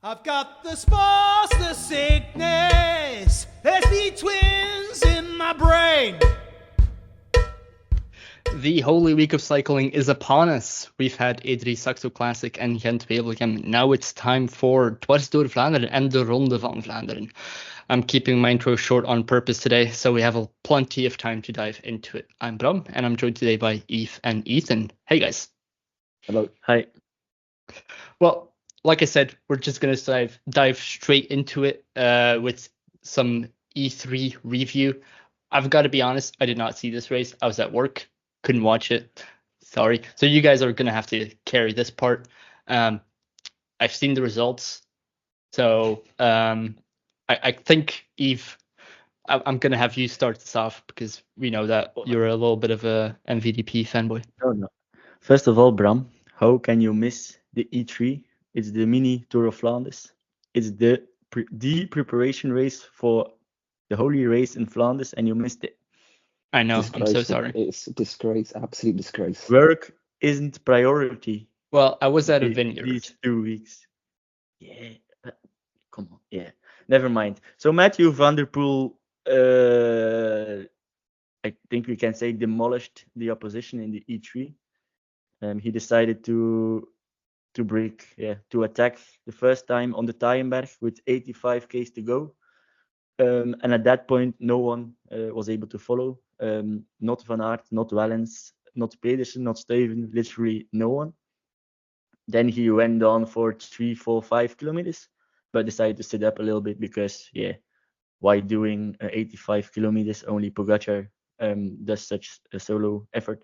I've got the spores, the sickness. There's the twins in my brain. The Holy Week of cycling is upon us. We've had E3 Saxo Classic and Gent-Wevelgem. Now it's time for Dwars, Tour of Flanders and the Ronde van Vlaanderen. I'm keeping my intro short on purpose today, so we have plenty of time to dive into it. I'm Bram, and I'm joined today by Eve and Ethan. Hey guys. Hello. Hi. Well, like I said, we're just going to dive straight into it with some E3 review. I've got to be honest, I did not see this race. I was at work, couldn't watch it. Sorry. So you guys are going to have to carry this part. I've seen the results. So I think, Eve, I'm going to have you start this off because we know that you're a little bit of a MVDP fanboy. No. First of all, Bram, how can you miss the E3? It's the mini Tour of Flanders. It's the preparation race for the holy race in Flanders, and you missed it. I know. I'm so sorry. It's a disgrace, absolute disgrace. Work isn't priority. Well, I was at a vineyard. These 2 weeks. Yeah. Come on. Yeah. Never mind. So Mathieu van der Poel, I think we can say, demolished the opposition in the E3. He decided to attack the first time on the Paterberg with 85 k's to go. And at that point, no one was able to follow. Not Van Aert, not Wellens, not Pedersen, not Stuyven, literally no one. Then he went on for 3, 4, 5 kilometers, but decided to sit up a little bit because, why doing 85 kilometers? Only Pogačar does such a solo effort.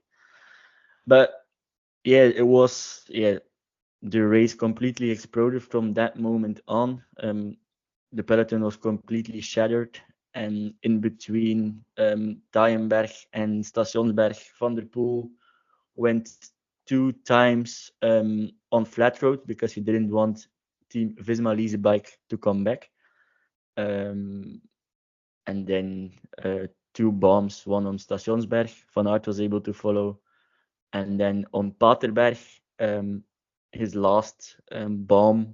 But it was, the race completely exploded from that moment on. The peloton was completely shattered, and in between Paterberg and Stationsberg, Van der Poel went 2 times on flat road because he didn't want Team Visma Lease bike to come back. And then 2 bombs, one on Stationsberg. Van Aert was able to follow. And then on Paterberg, his last bomb,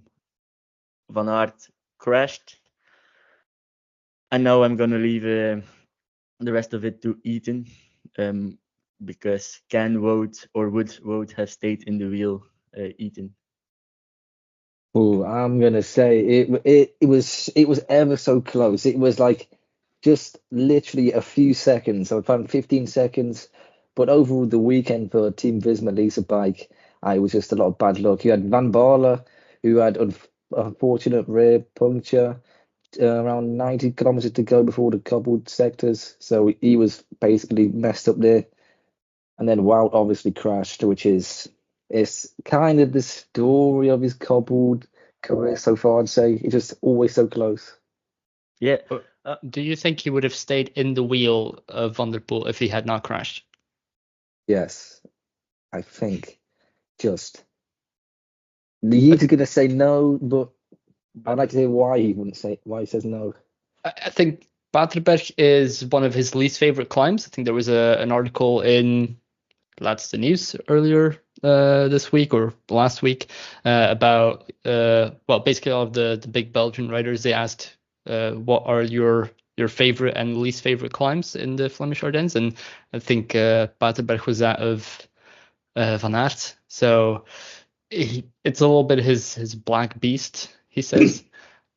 Van Aert crashed. And now I'm going to leave the rest of it to Ethan, because can Wout or would Wout have stayed in the wheel, Ethan? Oh, I'm gonna say it was ever so close. It was like just literally a few seconds. I found 15 seconds, but over the weekend for Team Visma Lease bike, it was just a lot of bad luck. You had Van Baarle, who had unfortunate rear puncture around 90 kilometers to go before the cobbled sectors, so he was basically messed up there. And then Wout obviously crashed, which is kind of the story of his cobbled career so far. I'd say it's just always so close. Yeah. Do you think he would have stayed in the wheel of Van der Poel if he had not crashed? Yes, I think. Just he's gonna say no, but I'd like to hear why he says no. I think Paterberg is one of his least favorite climbs. I think there was an article in Laatste Nieuws earlier this week or last week about basically all of the big Belgian writers. They asked what are your favorite and least favorite climbs in the Flemish Ardennes, and I think Paterberg was that of Van Aert. So it's a little bit his black beast, he says.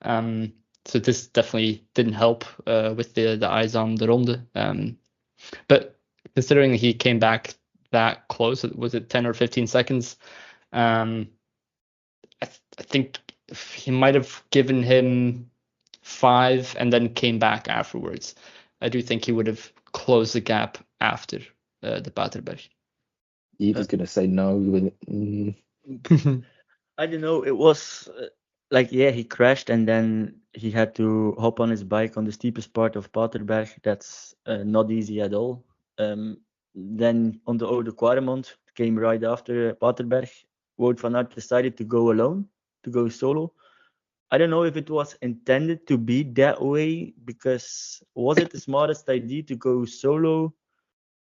So this definitely didn't help with the eyes on the Ronde. But considering he came back that close, was it 10 or 15 seconds? I think he might have given him 5 and then came back afterwards. I do think he would have closed the gap after the Paterberg. He was going to say no. I don't know. It was he crashed and then he had to hop on his bike on the steepest part of Paterberg. That's not easy at all. Then on the Oude Quaremont came right after Paterberg. Wout van Aert decided to go alone, to go solo. I don't know if it was intended to be that way, because was it the smartest idea to go solo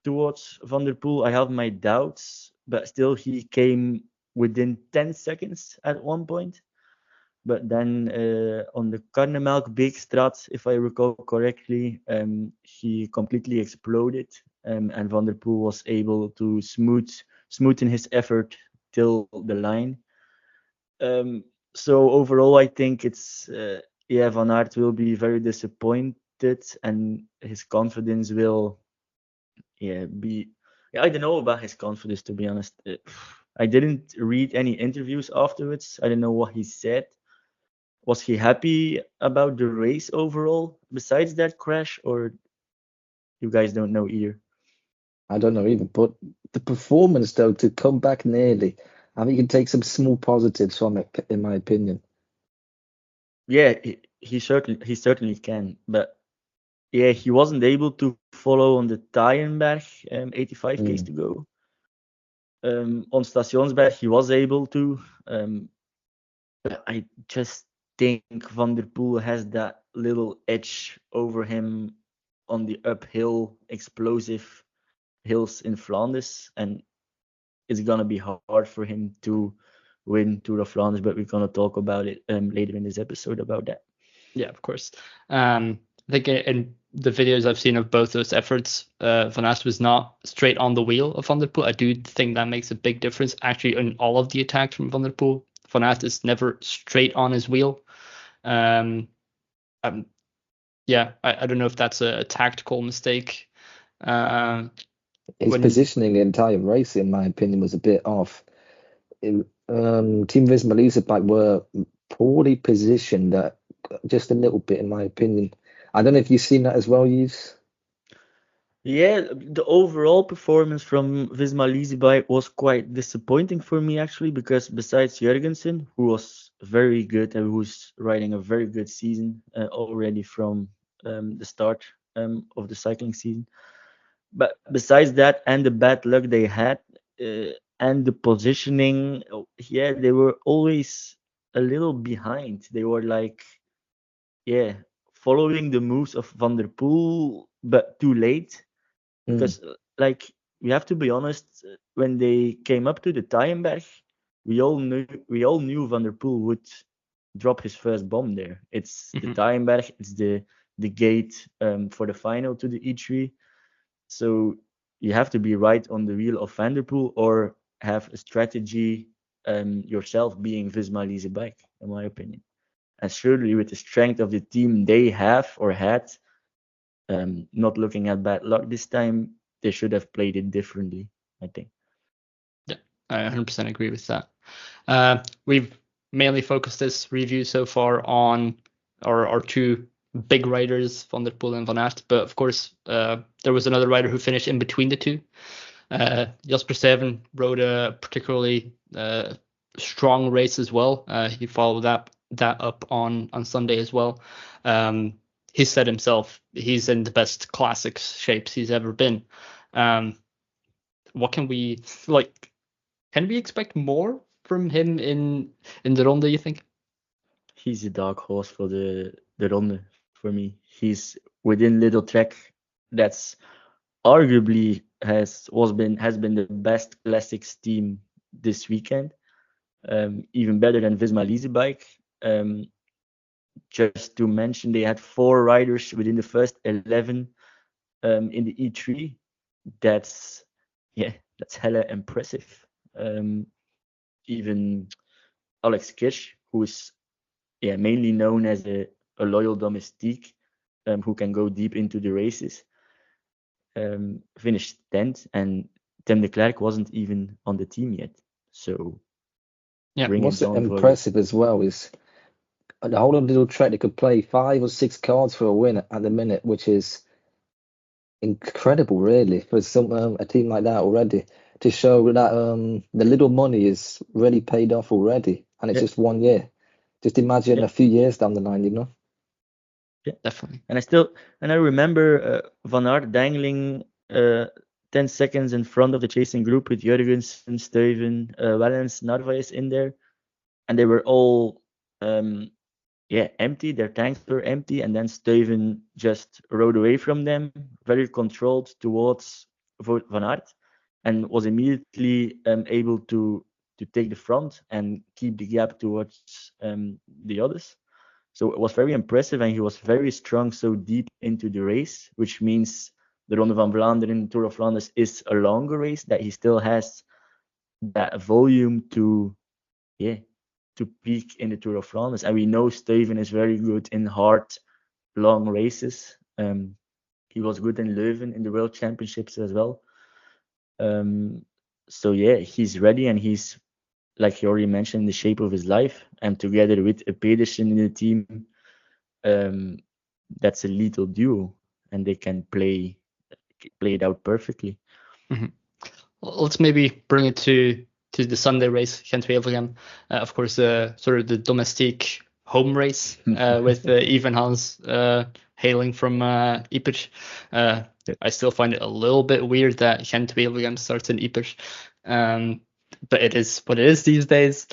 towards Van der Poel? I have my doubts, but still he came within 10 seconds at one point. But then on the Karnemelk Beekstraat, if I recall correctly, he completely exploded, and Van der Poel was able to smoothen his effort till the line. So overall, I think it's Van Aert will be very disappointed, and his confidence will be. I don't know about his confidence, to be honest. I didn't read any interviews afterwards. I don't know what he said. Was he happy about the race overall, besides that crash, or you guys don't know either? I don't know either, but the performance though to come back nearly, I think you can take some small positives from it, in my opinion. Yeah, he certainly can, but yeah, he wasn't able to follow on the Taaienberg, 85 k's to go. On Stationsberg, he was able to. But I just think Van der Poel has that little edge over him on the uphill, explosive hills in Flanders, and it's gonna be hard for him to win Tour of Flanders. But we're gonna talk about it later in this episode about that. Yeah, of course. I think in the videos I've seen of both those efforts, Van Aert was not straight on the wheel of Van der Poel. I do think that makes a big difference. Actually, in all of the attacks from Van der Poel, Van Aert is never straight on his wheel. I don't know if that's a tactical mistake. His positioning the entire race, in my opinion, was a bit off. Team Visma Lease were poorly positioned, just a little bit, in my opinion. I don't know if you've seen that as well, Yves. Yeah, the overall performance from Visma Leasebike was quite disappointing for me, actually, because besides Jurgensen, who was very good and who's riding a very good season already from the start of the cycling season, but besides that and the bad luck they had and the positioning, they were always a little behind. They were like, following the moves of Van der Poel, but too late. Because, we have to be honest, when they came up to the Taaienberg, we all knew Van der Poel would drop his first bomb there. It's the Taaienberg, it's the gate for the final to the E3. So you have to be right on the wheel of Van der Poel or have a strategy yourself, being Visma Leasebike, in my opinion. And surely with the strength of the team they have or had, not looking at bad luck this time, they should have played it differently, I think. Yeah, I 100% agree with that. We've mainly focused this review so far on our two big riders, Van der Poel and Van Aert, but of course there was another rider who finished in between the two. Jasper Stuyven rode a particularly strong race as well. He followed that up on Sunday as well. He said himself he's in the best classics shapes he's ever been. What can we like? Can we expect more from him in the Ronde, you think? He's a dark horse for the Ronde for me. He's within Lidl-Trek. That's arguably has been the best classics team this weekend. Even better than Visma Leasebike. Just to mention, they had 4 riders within the first 11 in the E3. That's hella impressive. Even Alex Kirsch, who is mainly known as a loyal domestique, who can go deep into the races, finished 10th, and Tim de Klerk wasn't even on the team yet. So what's impressive as well is the whole of Lidl-Trek, they could play 5 or 6 cards for a win at the minute, which is incredible, really, for a team like that already, to show that the little money is really paid off already, and it's just 1 year. Just imagine a few years down the line, you know. Yeah, definitely. And I remember Van Aert dangling 10 seconds in front of the chasing group with Jurgensen, Stuyven, Wellens, Narvaez in there, and they were all empty. Their tanks were empty, and then Stuyven just rode away from them, very controlled towards Van Aert, and was immediately able to to take the front and keep the gap towards the others. So it was very impressive, and he was very strong so deep into the race, which means the Ronde van Vlaanderen, Tour of Flanders is a longer race, that he still has that volume to peak in the Tour of Flanders. And we know Stuyven is very good in hard, long races. He was good in Leuven in the World Championships as well. So yeah, he's ready, and he's, like you already mentioned, in the shape of his life. And together with a Pedersen in the team, that's a lethal duo, and they can play it out perfectly. Mm-hmm. Well, let's maybe bring it to the Sunday race, Gent-Wevelgem. Of course, sort of the Domestique home race with Yves Hans hailing from Ypres. I still find it a little bit weird that Gent-Wevelgem starts in Ypres, but it is what it is these days.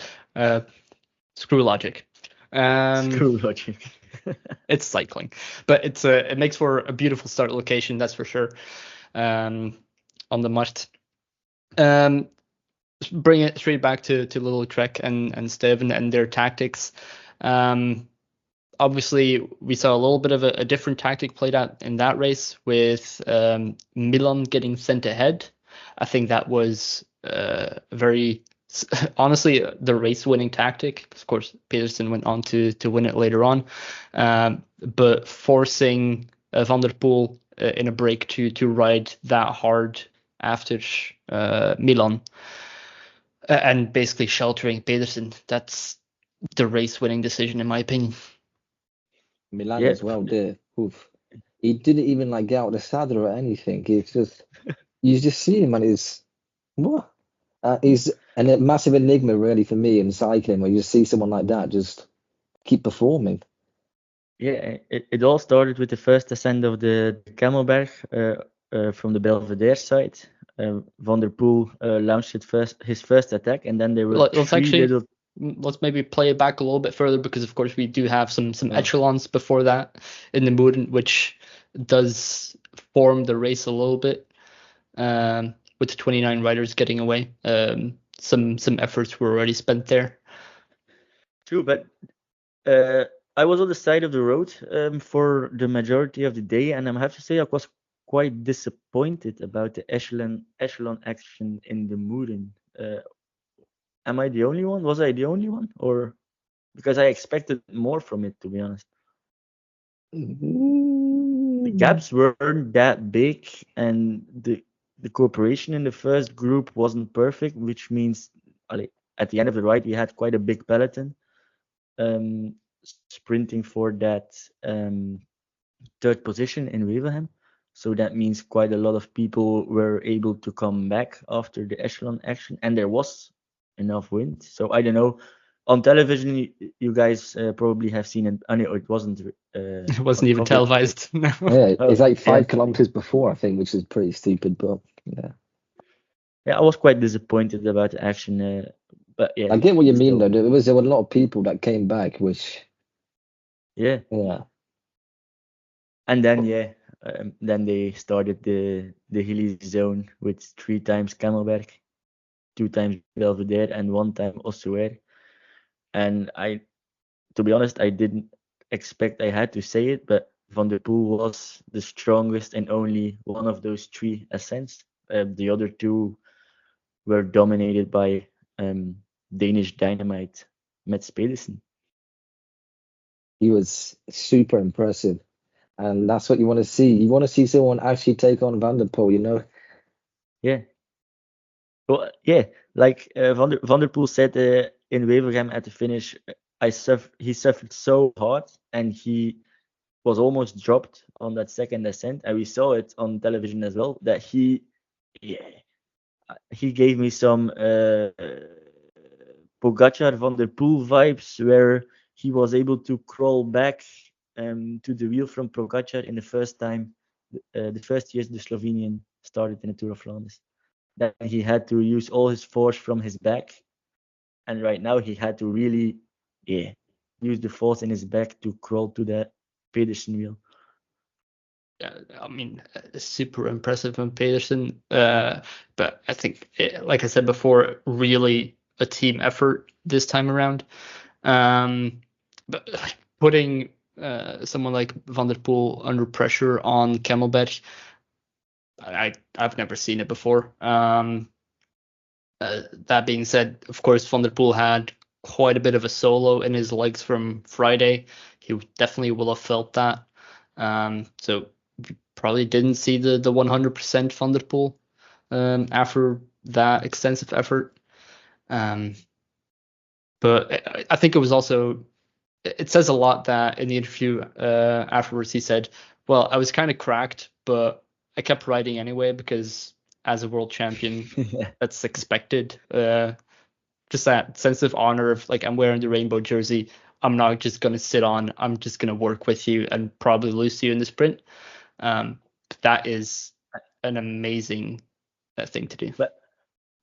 Screw logic. Screw logic. It's cycling, but it makes for a beautiful start location, that's for sure. On the Mart. Bring it straight back to Lidl-Trek and Stuyven and their tactics. Obviously, we saw a little bit of a different tactic played out in that race with Milan getting sent ahead. I think that was very, honestly, the race-winning tactic. Of course, Pedersen went on to win it later on, but forcing Van der Poel in a break to ride that hard after Milan. And basically sheltering Pedersen. That's the race-winning decision, in my opinion. Milan as well did. Oof. He didn't even like get out the saddle or anything. It's just, you just see him and he's what? He's a massive enigma really for me in cycling, where you just see someone like that just keep performing. Yeah, it all started with the first ascent of the Camelberg from the Belvedere side. Van der Poel launched his first attack, and then there were let's maybe play it back a little bit further, because of course we do have some echelons before that in the Moeden, which does form the race a little bit, with the 29 riders getting away. Some efforts were already spent there. True, but I was on the side of the road for the majority of the day, and I have to say I was quite disappointed about the echelon action in the Moeden. Am I the only one? Was I the only one? Or because I expected more from it, to be honest. The gaps weren't that big, and the cooperation in the first group wasn't perfect, which means at the end of the ride we had quite a big peloton sprinting for that third position in Wevelgem. So that means quite a lot of people were able to come back after the echelon action, and there was enough wind. So I don't know. On television, you guys probably have seen it. It wasn't. It wasn't even televised. No. Yeah, it's like 5 kilometers before, I think, which is pretty stupid. But yeah. Yeah, I was quite disappointed about the action. But yeah, I get what you mean, though. There were a lot of people that came back, which. Yeah. And then then they started the hilly zone with 3 times Camelberg, 2 times Belvedere, and 1 time Ossuaire. And to be honest, I didn't expect I had to say it, but Van der Poel was the strongest in only one of those 3 ascents. The other 2 were dominated by Danish dynamite Mads Pedersen. He was super impressive. And that's what you want to see. You want to see someone actually take on Van der Poel, you know? Yeah. Well, yeah. Like Van der Poel said in Wevelgem at the finish, he suffered so hard, and he was almost dropped on that second ascent. And we saw it on television as well, that he gave me some Pogačar Van der Poel vibes, where he was able to crawl back to the wheel from Pogačar in the first years the Slovenian started in the Tour of Flanders. That he had to use all his force from his back, and right now he had to really use the force in his back to crawl to the Pedersen wheel. Yeah, I mean, super impressive from Pedersen. But I think, like I said before, really a team effort this time around. But putting someone like Van der Poel under pressure on Kemmelberg, I've never seen it before. That being said, of course, Van der Poel had quite a bit of a solo in his legs from Friday. He definitely will have felt that. So we probably didn't see the 100% Van der Poel after that extensive effort. But I think it was also, it says a lot that in the interview afterwards he said, well, I was kind of cracked, but I kept riding anyway because as a world champion, that's expected. Just that sense of honor of like, I'm wearing the rainbow jersey. I'm not just going to sit on. I'm just going to work with you and probably lose to you in the sprint. That is an amazing thing to do. But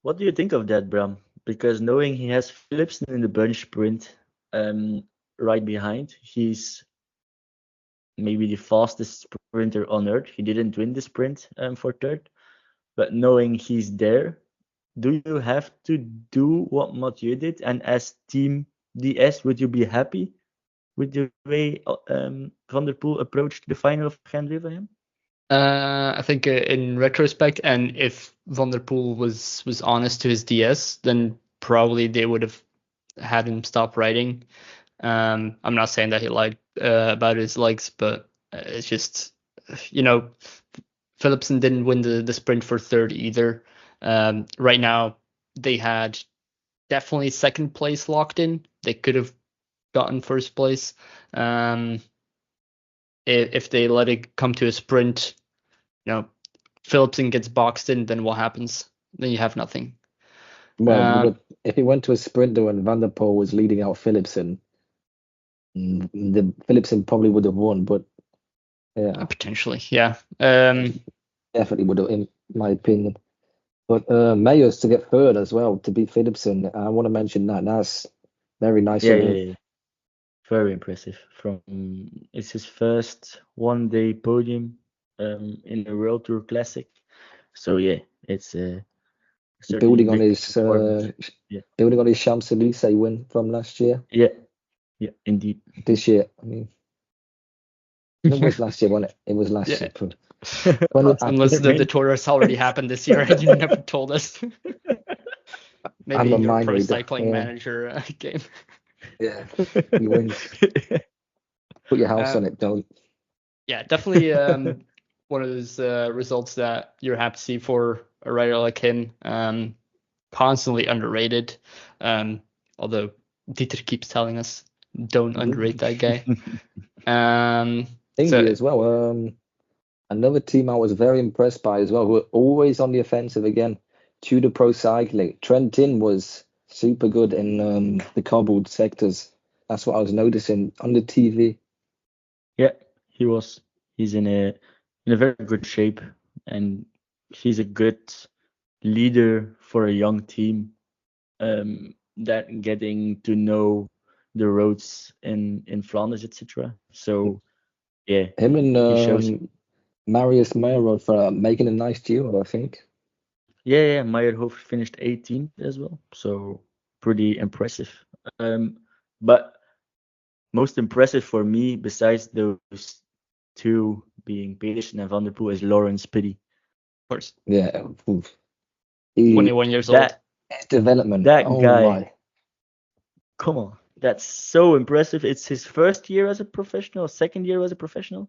what do you think of that, Bram? Because knowing he has Philipsen in the bunch sprint right behind, he's maybe the fastest sprinter on earth. He didn't win the sprint for third, but knowing he's there, do you have to do what Mathieu did? And as Team DS, would you be happy with the way Van der Poel approached the final of Gent-Wevelgem? I think in retrospect, and if Van der Poel was honest to his DS, then probably they would have had him stop riding. I'm not saying that he lied about his legs, but it's just, Philipsen didn't win the sprint for third either. Right now, they had definitely second place locked in. They could have gotten first place. If they let it come to a sprint, Philipsen gets boxed in, then what happens? Then you have nothing. Well, if it went to a sprint when Van der Poel was leading out Philipsen, the Philipsen probably would have won, but yeah. Potentially, yeah. Definitely would have, in my opinion. But Mayers to get third as well, to beat Philipsen, I want to mention that. That's very nice. Yeah. Very impressive. It's his first one-day podium in the World Tour Classic. So yeah, it's building on his Champs-Élysées win from last year. Yeah, indeed. This year, I mean, it was last year, wasn't it? It was last year. Unless the tour has already happened this year and you never told us. Maybe your pro cycling manager game. Yeah, you win. Put your house on it, don't. Yeah, definitely one of those results that you're happy to see for a rider like him. Constantly underrated. Although Dieter keeps telling us don't underrate that guy. As well. Another team I was very impressed by as well, who are always on the offensive again. Tudor Pro Cycling. Trentin was super good in the cobbled sectors. That's what I was noticing on the TV. Yeah, he was. He's in a very good shape, and he's a good leader for a young team. That getting to know the roads in Flanders, etc. So yeah, him and Marius Meyerhoff for making a nice duo, I think. Yeah, Meyerhoff finished 18th as well, so pretty impressive. But most impressive for me, besides those two being Pedersen and Van der Poel, is Lawrence Piddy. Of course. Yeah. 21 years old. His development. That guy. My. Come on. That's so impressive. It's his first year as a professional, second year as a professional.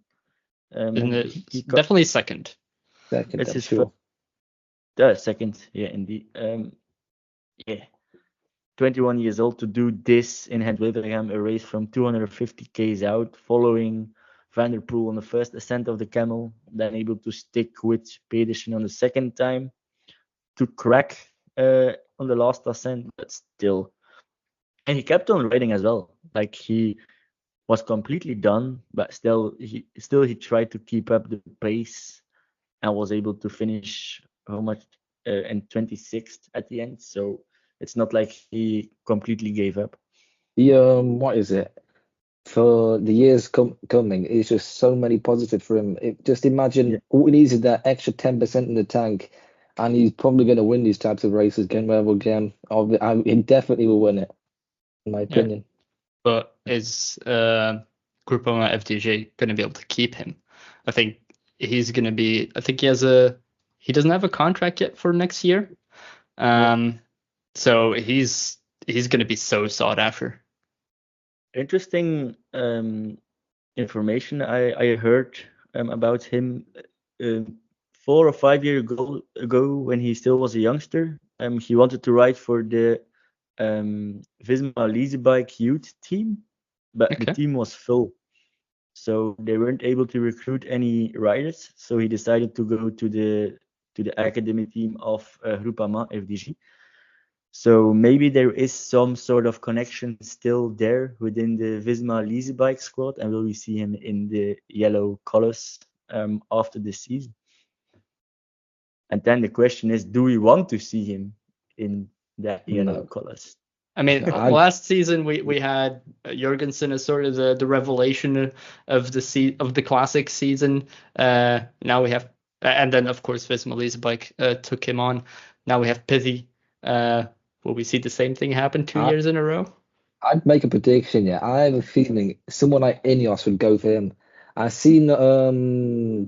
Definitely second. It's his sure. Second, yeah, indeed. 21 years old to do this in Gent-Wevelgem, a race from 250 k's out, following Van der Poel on the first ascent of the camel, then able to stick with Pedersen on the second time, to crack on the last ascent, but still. And he kept on riding as well. Like, he was completely done, but still he tried to keep up the pace and was able to finish in 26th at the end. So it's not like he completely gave up. What is it? For the years coming, it's just so many positives for him. Just imagine all he needs is that extra 10% in the tank, and he's probably going to win these types of races. Gent-Wevelgem, he definitely will win it, in my opinion. But is Groupama FDJ going to be able to keep him? I think he's going to be. I think he doesn't have a contract yet for next year. So he's going to be so sought after. Interesting information I heard about him 4 or 5 years ago when he still was a youngster. He wanted to ride for the Visma Lease bike youth team, but the team was full, so they weren't able to recruit any riders. So he decided to go to the academy team of Groupama FDJ. So maybe there is some sort of connection still there within the Visma Lease bike squad, and will we see him in the yellow colors after the season? And then the question is, do we want to see him in that yellow colors? I mean, last season we had Jurgensen as sort of the revelation of the classic season. Now we have, and then of course Visma Lease bike took him on. Now we have Pithy. Will we see the same thing happen 2 years in a row? I'd make a prediction. Yeah, I have a feeling someone like Ineos would go for him. I've seen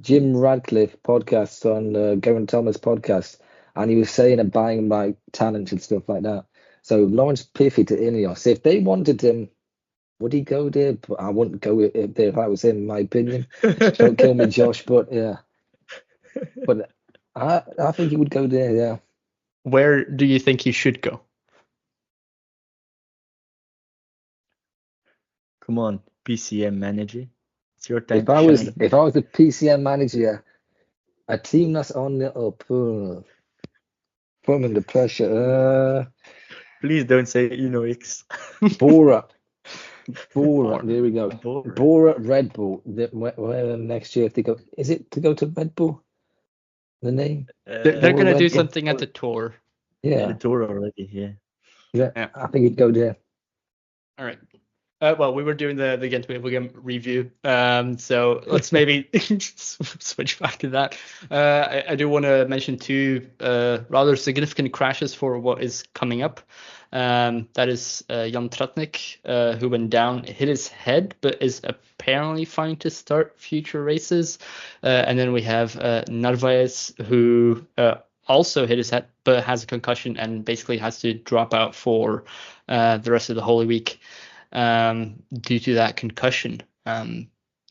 Jim Radcliffe podcast on Geraint Thomas podcast, and he was saying about buying like talent and stuff like that. So Lawrence Piffy to Ineos. If they wanted him, would he go there? But I wouldn't go there if I was him, in my opinion. Don't kill me, Josh. But yeah, but I think he would go there. Yeah. Where do you think he should go? Come on, PCM manager. It's your time. If I was a PCM manager, a team that's on the up, put him under pressure. Please don't say X. Bora. There we go. Bora Red Bull. Where next year if they go? Is it to go to Red Bull? The name? They're going to do something at the Tour. Yeah, the Tour already. Yeah. I think he'd go there. All right. Well, we were doing the Gent-Wevelgem review, so let's maybe switch back to that. I do want to mention two rather significant crashes for what is coming up. That is Jan Tratnik, who went down, hit his head, but is apparently fine to start future races. And then we have Narvaez, who also hit his head, but has a concussion and basically has to drop out for the rest of the Holy Week. Due to that concussion.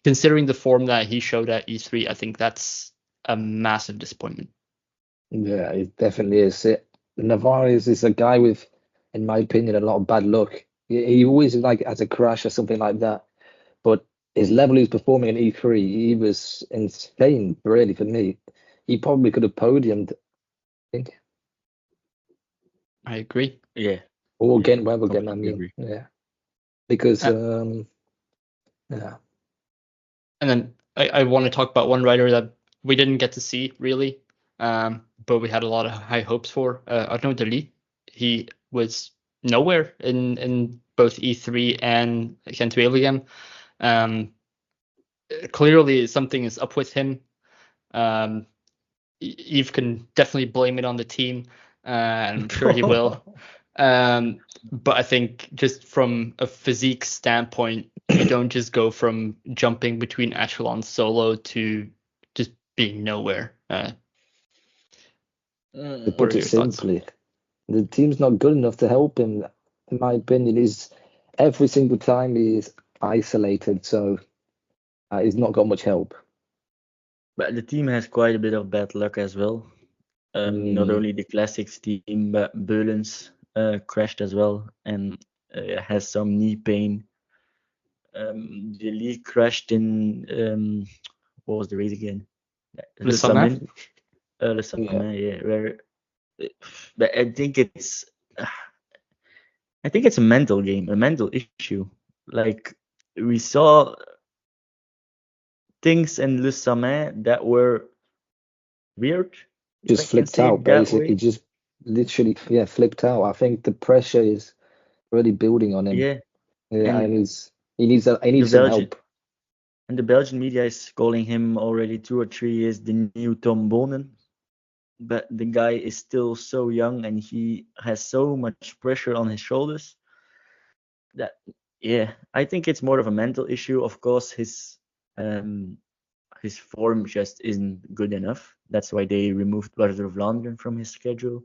Considering the form that he showed at E3, I think that's a massive disappointment. Yeah, it definitely is. Narvaez is a guy with, in my opinion, a lot of bad luck. He always has a crash or something like that. But his level he was performing in E3, he was insane, really, for me. He probably could have podiumed, I think. I agree. Yeah. Or Gent-Wevelgem, I mean. Yeah. Because, And then I want to talk about one rider that we didn't get to see, really, but we had a lot of high hopes for. Arnaud Delis. He was nowhere in both E3 and Gent-Wevelgem. Clearly, something is up with him. Yves can definitely blame it on the team, and I'm sure he will. But I think just from a physique standpoint, you don't just go from jumping between echelons solo to just being nowhere. To put it simply, the team's not good enough to help him. In my opinion, he's every single time he's isolated, so he's not got much help. But the team has quite a bit of bad luck as well. Not only the classics team, but Beulens crashed as well and has some knee pain. The league crashed in what was the race again? Le Samin. Le Samin, yeah. Where, but I think it's a mental game, a mental issue. Like we saw things in Le Samin that were weird. Just flipped out, basically. Just literally, flipped out. I think the pressure is really building on him. Yeah, and he needs some help. And the Belgian media is calling him already 2 or 3 years the new Tom Bonen. but the guy is still so young and he has so much pressure on his shoulders that, yeah, I think it's more of a mental issue. Of course, his form just isn't good enough. That's why they removed Dwars van Vlaanderen from his schedule.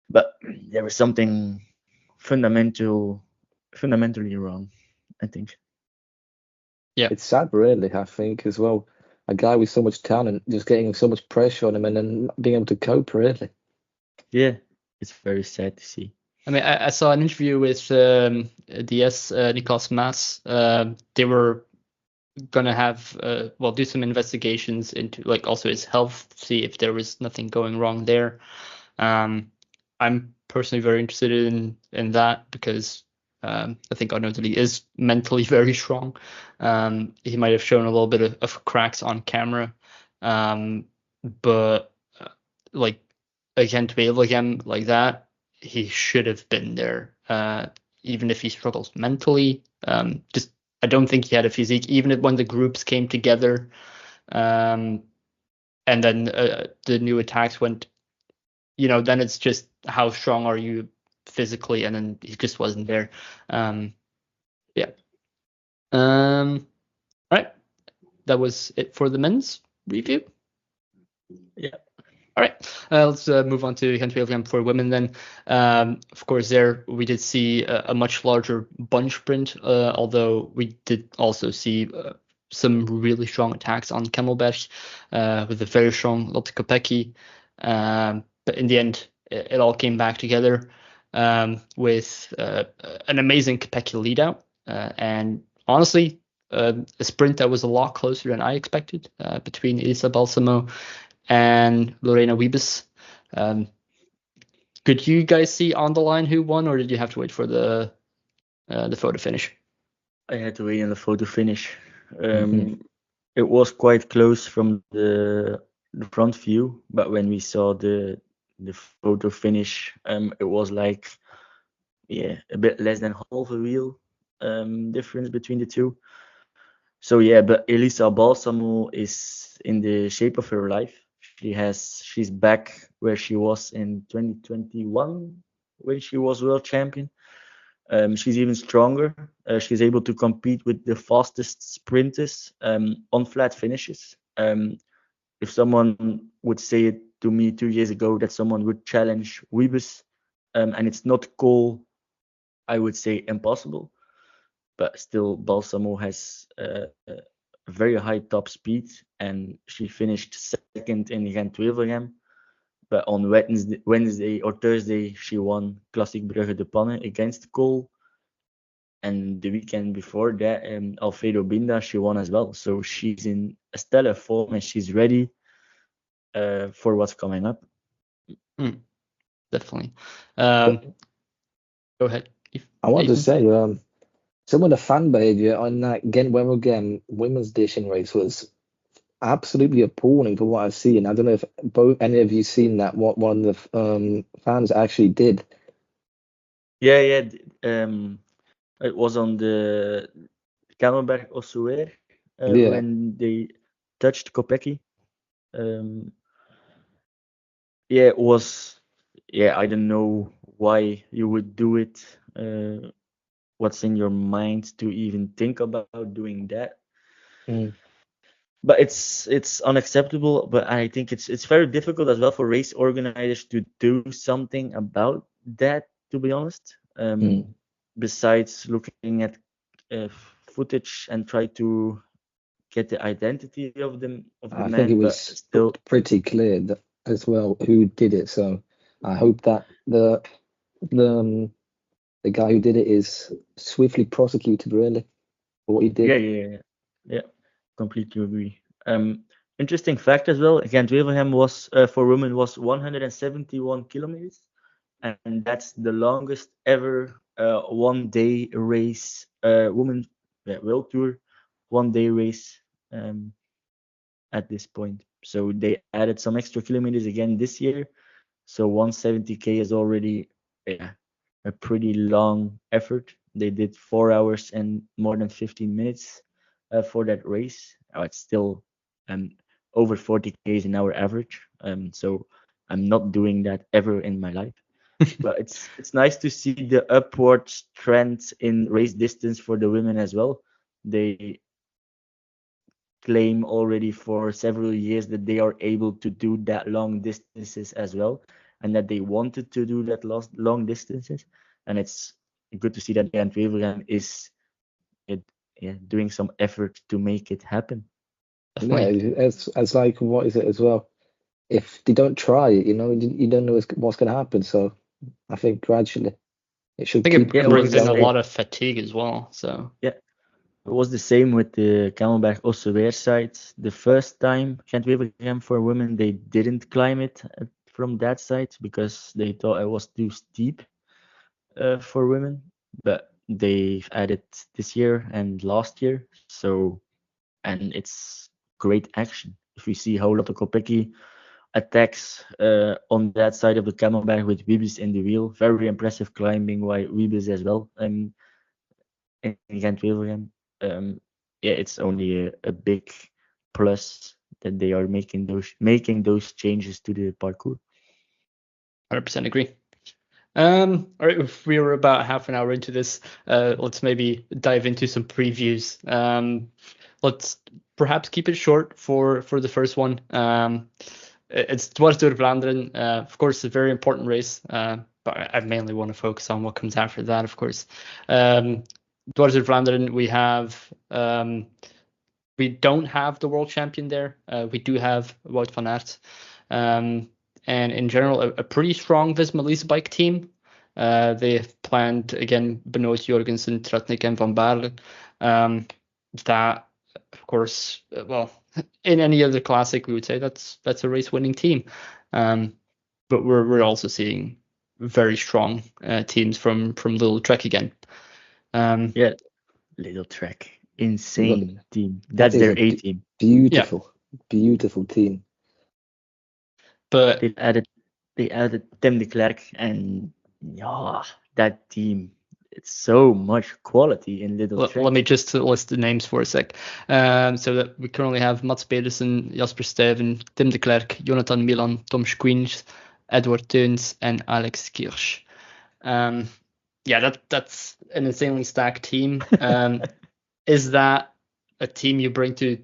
But there was something fundamentally wrong, I think. Yeah. It's sad, really, I think, as well. A guy with so much talent, just getting so much pressure on him and then not being able to cope, really. Yeah, it's very sad to see. I mean, I saw an interview with DS Niklas Maas. They were gonna have do some investigations into like also his health, see if there was nothing going wrong there. I'm personally very interested in that because I think I know that he is mentally very strong. He might have shown a little bit of cracks on camera, but like again, to be able again like that, he should have been there. Even if he struggles mentally, just I don't think he had a physique. Even when the groups came together, and then the new attacks went, then it's just how strong are you physically, and then he just wasn't there. Yeah. Right. That was it for the men's review. Yeah. All right, let's move on to Gent-Wevelgem for women then. Of course, there we did see a much larger bunch sprint, although we did also see some really strong attacks on Kemmelberg with a very strong Lotte Kopecky. But in the end, it all came back together with an amazing Kopecky lead out. And honestly, a sprint that was a lot closer than I expected between Elisa Balsamo and Lorena Wiebes. Could you guys see on the line who won, or did you have to wait for the photo finish? I had to wait on the photo finish. It was quite close from the front view, but when we saw the photo finish, it was like a bit less than half a wheel difference between the two. So yeah, but Elisa Balsamo is in the shape of her life. She's back where she was in 2021 when she was world champion. She's even stronger. She's able to compete with the fastest sprinters on flat finishes. If someone would say it to me 2 years ago that someone would challenge Wiebes, and it's not Cole, I would say impossible. But still, Balsamo has a very high top speed, and she finished second in Gent-Wevelgem. But on Wednesday or Thursday, she won Klassiek Brugge de Panne against Cole. And the weekend before that, Alfredo Binda, she won as well. So she's in a stellar form and she's ready for what's coming up. Definitely. Go ahead. I want to say, some of the fan behaviour on that Gent-Wevelgem women's edition race was absolutely appalling for what I've seen. I don't know if any of you seen that, what one of the fans actually did. Yeah. It was on the Kemmelberg Ossuer when they touched Kopecky. It was. I don't know why you would do it. What's in your mind to even think about doing that? But it's unacceptable. But I think it's very difficult as well for race organizers to do something about that. To be honest, besides looking at footage and try to get the identity of the man. I think it was still pretty clear as well who did it. So I hope that the guy who did it is swiftly prosecuted, really, for what he did. Yeah. Completely agree. Interesting fact as well. Gent-Wevelgem was for women was 171 kilometers, and that's the longest ever one-day race women World Tour one-day race at this point. So they added some extra kilometers again this year. So 170k is already a pretty long effort. They did 4 hours and more than 15 minutes for that race. It's still over 40 k's an hour average. So I'm not doing that ever in my life. But it's nice to see the upward trend in race distance for the women as well. They claim already for several years that they are able to do that long distances as well, and that they wanted to do that long distances. And it's good to see that Gent-Wevelgem is doing some effort to make it happen. Definitely. Yeah, it's like, what is it as well? If they don't try it, you don't know what's going to happen. So I think gradually it should I think keep it brings in a going. lot of fatigue as well. So Yeah, it was the same with the Camelback Osseweer side. The first time Gent-Wevelgem for women, they didn't climb it from that side because they thought it was too steep for women. But they've added this year and last year. So, and it's great action. If we see how Lotte Kopecky attacks on that side of the Camelback with Wiebes in the wheel, very impressive climbing by Wiebes as well. In Gent-Wevelgem. It's only a big plus that they are making those changes to the parcours. 100% agree. All right, if we were about half an hour into this, let's maybe dive into some previews. Let's perhaps keep it short for the first one. It's Dwars Tour of Vlaanderen, of course, a very important race, but I mainly want to focus on what comes after that, of course. Dwars Tour of Vlaanderen, we don't have the world champion there. We do have Wout van Aert. And in general, a pretty strong Visma Lease bike team. They have planned, again, Benoit Jorgensen, Tratnik, and Van Baarle. That, of course, in any other classic, we would say that's a race-winning team. But we're also seeing very strong teams from Lidl-Trek again. Lidl-Trek, insane team. That's That is their A team. Beautiful team. But They added Tim de Klerk, and that team. It's so much quality in Lidl-Trek. Let me just list the names for a sec. So that we currently have Mads Pedersen, Jasper Stuyven, Tim de Klerk, Jonathan Milan, Tom Squeens, Edward Teuns, and Alex Kirsch. That's an insanely stacked team. Is that a team you bring to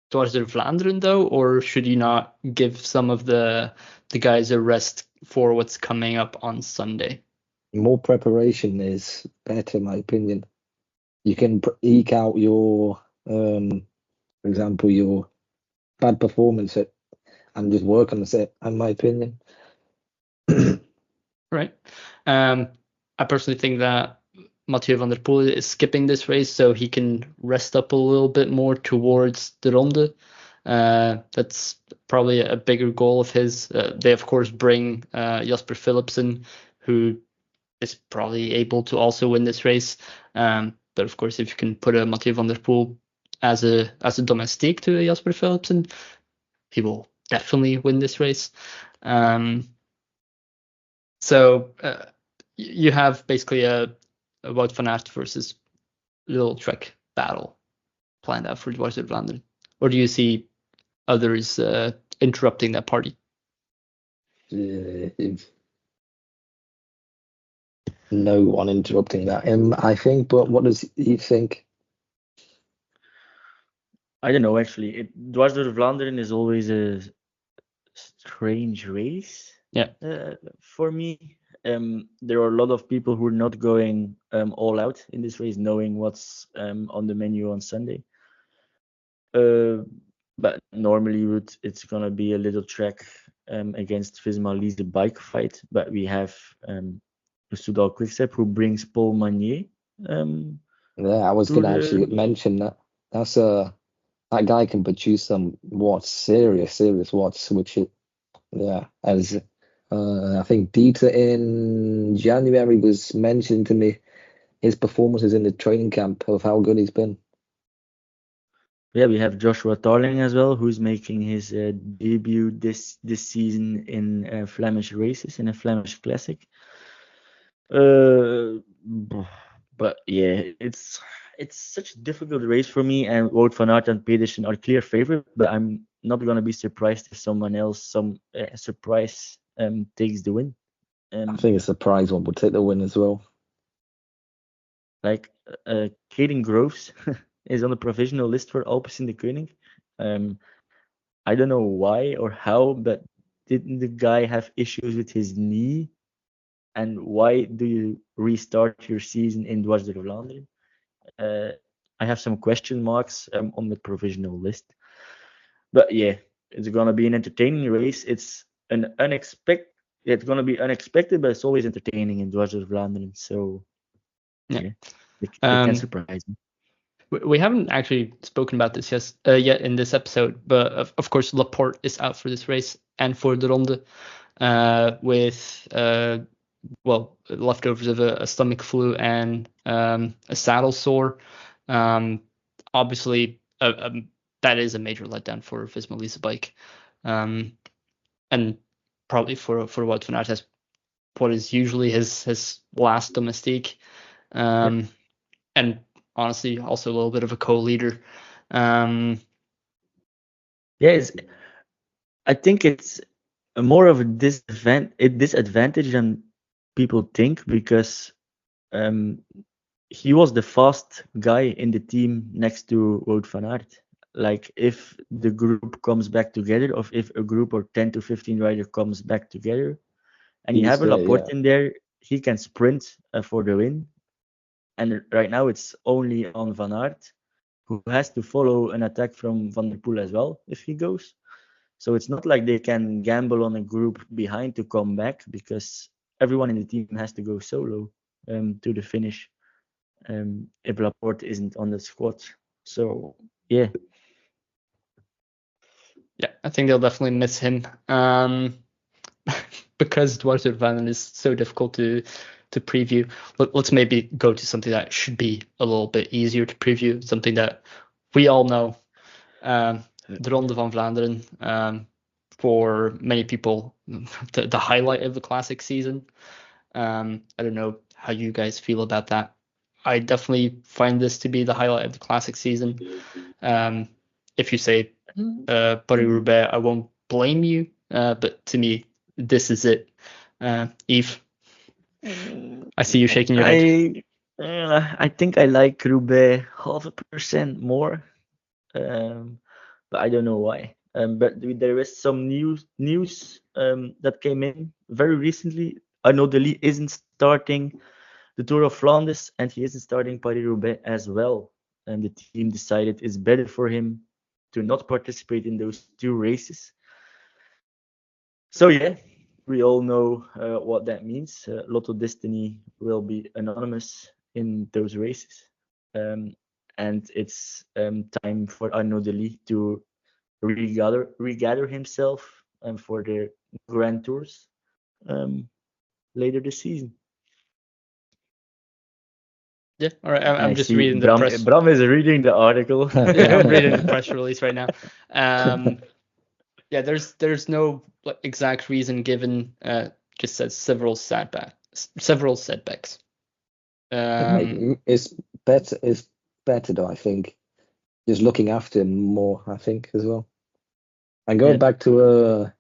Tour of Flanders though, or should you not give some of the guys a rest for what's coming up on Sunday? More preparation is better, in my opinion. You can eke out your, for example, your bad performance and just work on the set, in my opinion. Right. I personally think that Mathieu van der Poel is skipping this race so he can rest up a little bit more towards the Ronde. That's probably a bigger goal of his. They, of course, bring Jasper Philipsen, who is probably able to also win this race. But, of course, if you can put a Mathieu van der Poel as a domestique to a Jasper Philipsen, he will definitely win this race. So you have basically a Wout van Aert versus Lidl-Trek battle planned out for Dwars of Vlaanderen, or do you see others interrupting that party? No one interrupting that, I think. But what does he think? I don't know, actually. Dwars of Vlaanderen is always a strange race. For me. There are a lot of people who are not going all out in this race, knowing what's on the menu on Sunday. But normally it's gonna be a Lidl-Trek against Visma Lease the bike fight. But we have Soudal Quickstep who brings Paul Magnier. I was gonna actually mention that. That guy can produce some serious watts, which as I think Dieter in January was mentioning to me his performances in the training camp of how good he's been. Yeah, we have Joshua Tarling as well, who's making his debut this season in Flemish races, in a Flemish Classic. But yeah, it's such a difficult race for me, and Wout van Aert and Pedersen are clear favorite, but I'm not gonna be surprised if someone else, some surprise, takes the win. I think a surprise one would take the win as well. Like Caden Groves is on the provisional list for Alpecin-Deceuninck. I don't know why or how, but didn't the guy have issues with his knee? And why do you restart your season in Dwars van Vlaanderen? I have some question marks on the provisional list. But yeah, it's gonna be an entertaining race. It's gonna be unexpected, but it's always entertaining in Dwars van Vlaanderen. So Yeah. They can surprise me. We haven't actually spoken about this yet in this episode, but of course Laporte is out for this race and for the Ronde with leftovers of a stomach flu and a saddle sore. Obviously, that is a major letdown for Visma Lease bike, and probably for Wout van Aert as what is usually his last domestique, and honestly also a little bit of a co-leader. I think it's more of a disadvantage than people think, because he was the fast guy in the team next to Wout van Aert. Like, if the group comes back together, or if a group or 10 to 15 rider comes back together, and you have a Laporte in there, he can sprint for the win. And right now it's only on Van Aert, who has to follow an attack from Van der Poel as well if he goes. So it's not like they can gamble on a group behind to come back, because everyone in the team has to go solo to the finish if Laporte isn't on the squad. So yeah, I think they'll definitely miss him because Dwars van Vlaanderen is so difficult to preview. Let's maybe go to something that should be a little bit easier to preview, something that we all know. The Ronde van Vlaanderen, for many people, the highlight of the classic season. I don't know how you guys feel about that. I definitely find this to be the highlight of the classic season. If you say Paris-Roubaix, I won't blame you, but to me, this is it. Yves, I see you shaking your head. I think I like Roubaix 0.5% more, but I don't know why. But there is some news that came in very recently. I know the Lease isn't starting the Tour of Flanders, and he isn't starting Paris-Roubaix as well. And the team decided it's better for him to not participate in those two races. So yeah, we all know what that means. Lotto Destiny will be anonymous in those races. And it's time for Arnaud Delis to regather himself for the Grand Tours later this season. Yeah, all right. I'm just reading Bram, the press. Bram is reading the article. I'm reading the press release right now. There's no exact reason given. Just says several setbacks. It's better though, I think. Just looking after him more, I think, as well. And going back to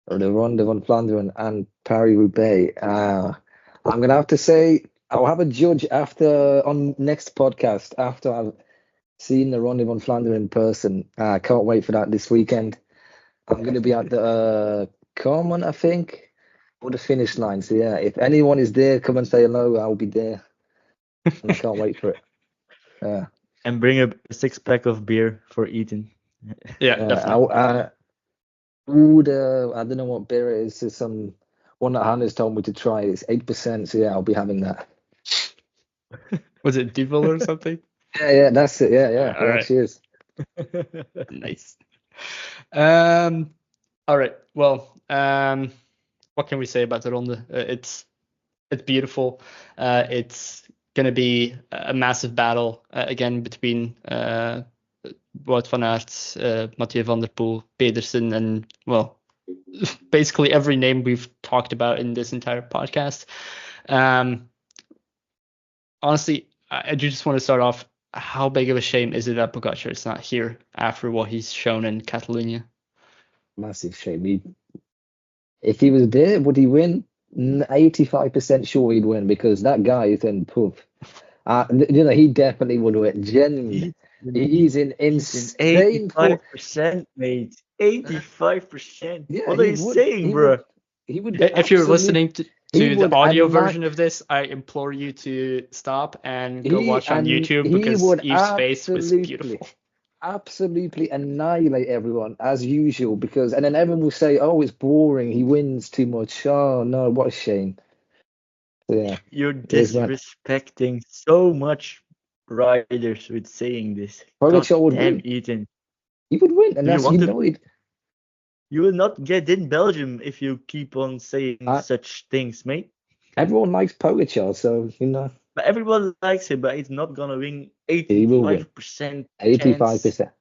the Ronde van Vlaanderen and Paris-Roubaix, I'm gonna have to say I'll have a judge on next podcast after I've seen the Ronde van Vlaanderen in person. I can't wait for that this weekend. I'm going to be at the Common, I think, or the finish line. So yeah, if anyone is there, come and say hello. I'll be there. And I can't wait for it. Yeah. And bring a 6-pack of beer for Ethan. Yeah, definitely. I don't know what beer it is. It's some one that Hannah's told me to try. It's 8%. So yeah, I'll be having that. Was it Duvel or something? Yeah, that's it. Yeah. All right. Cheers. Nice. All right. Well, what can we say about the Ronde? It's beautiful. It's going to be a massive battle again between Wout van Aert, Mathieu van der Poel, Pedersen, and basically every name we've talked about in this entire podcast. Honestly, I do just want to start off. How big of a shame is it that Pogačar is not here after what he's shown in Catalonia? Massive shame. If he was there, would he win? 85% sure he'd win, because that guy is then poof. He definitely would win. Genuinely. He's in insane 85%, mate. 85%. Yeah, What are you saying, bro? He would. If you're listening to the audio and version of this, I implore you to stop and go watch on YouTube, because Eve's face was beautiful. Absolutely annihilate everyone as usual, and then everyone will say, "Oh, it's boring. He wins too much. Oh no, what a shame." Yeah, you're disrespecting so much riders with saying this. Pogačar would win. Ethan. He would win, and that's it. You will not get in Belgium if you keep on saying such things, mate. Everyone likes Pogačar, so But everyone likes him, but he's not gonna win 85%. 85%.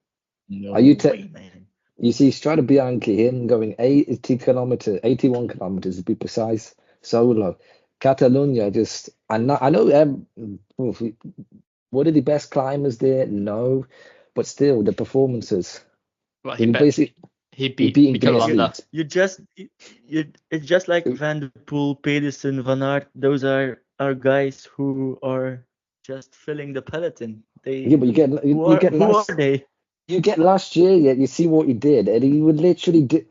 No Are you way, man. You see, Strade Bianchi, him going 81 kilometers to be precise, solo. Catalonia, I know. What are the best climbers there? No, but still the performances. Well, he beat Landa. It's just like Van der Poel, Pedersen, Van Aert. Those are guys who are just filling the peloton. But you get last year. Yeah, you see what he did, and he would literally do.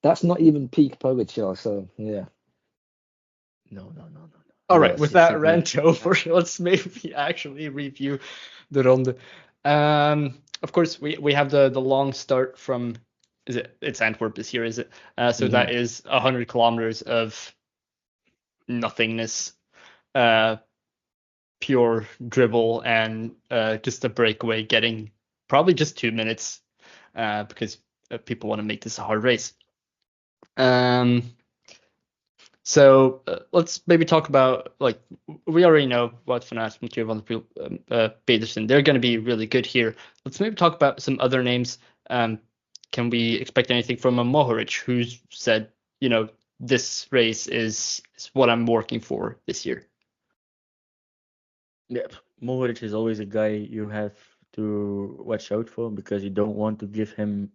That's not even peak Pogačar. So yeah. No. All right, with that rant over, let's maybe actually review the Ronde. Of course, we have the long start from. It's Antwerp this year, is it? So that is 100 kilometers of nothingness, pure dribble, and just a breakaway, getting probably just 2 minutes, because people want to make this a hard race. So let's maybe talk about, we already know Wout van Aert, Mathieu van der Poel, Pedersen. They're going to be really good here. Let's maybe talk about some other names. Can we expect anything from a Mohoric, who's said, this race is what I'm working for this year? Yeah, Mohoric is always a guy you have to watch out for, because you don't want to give him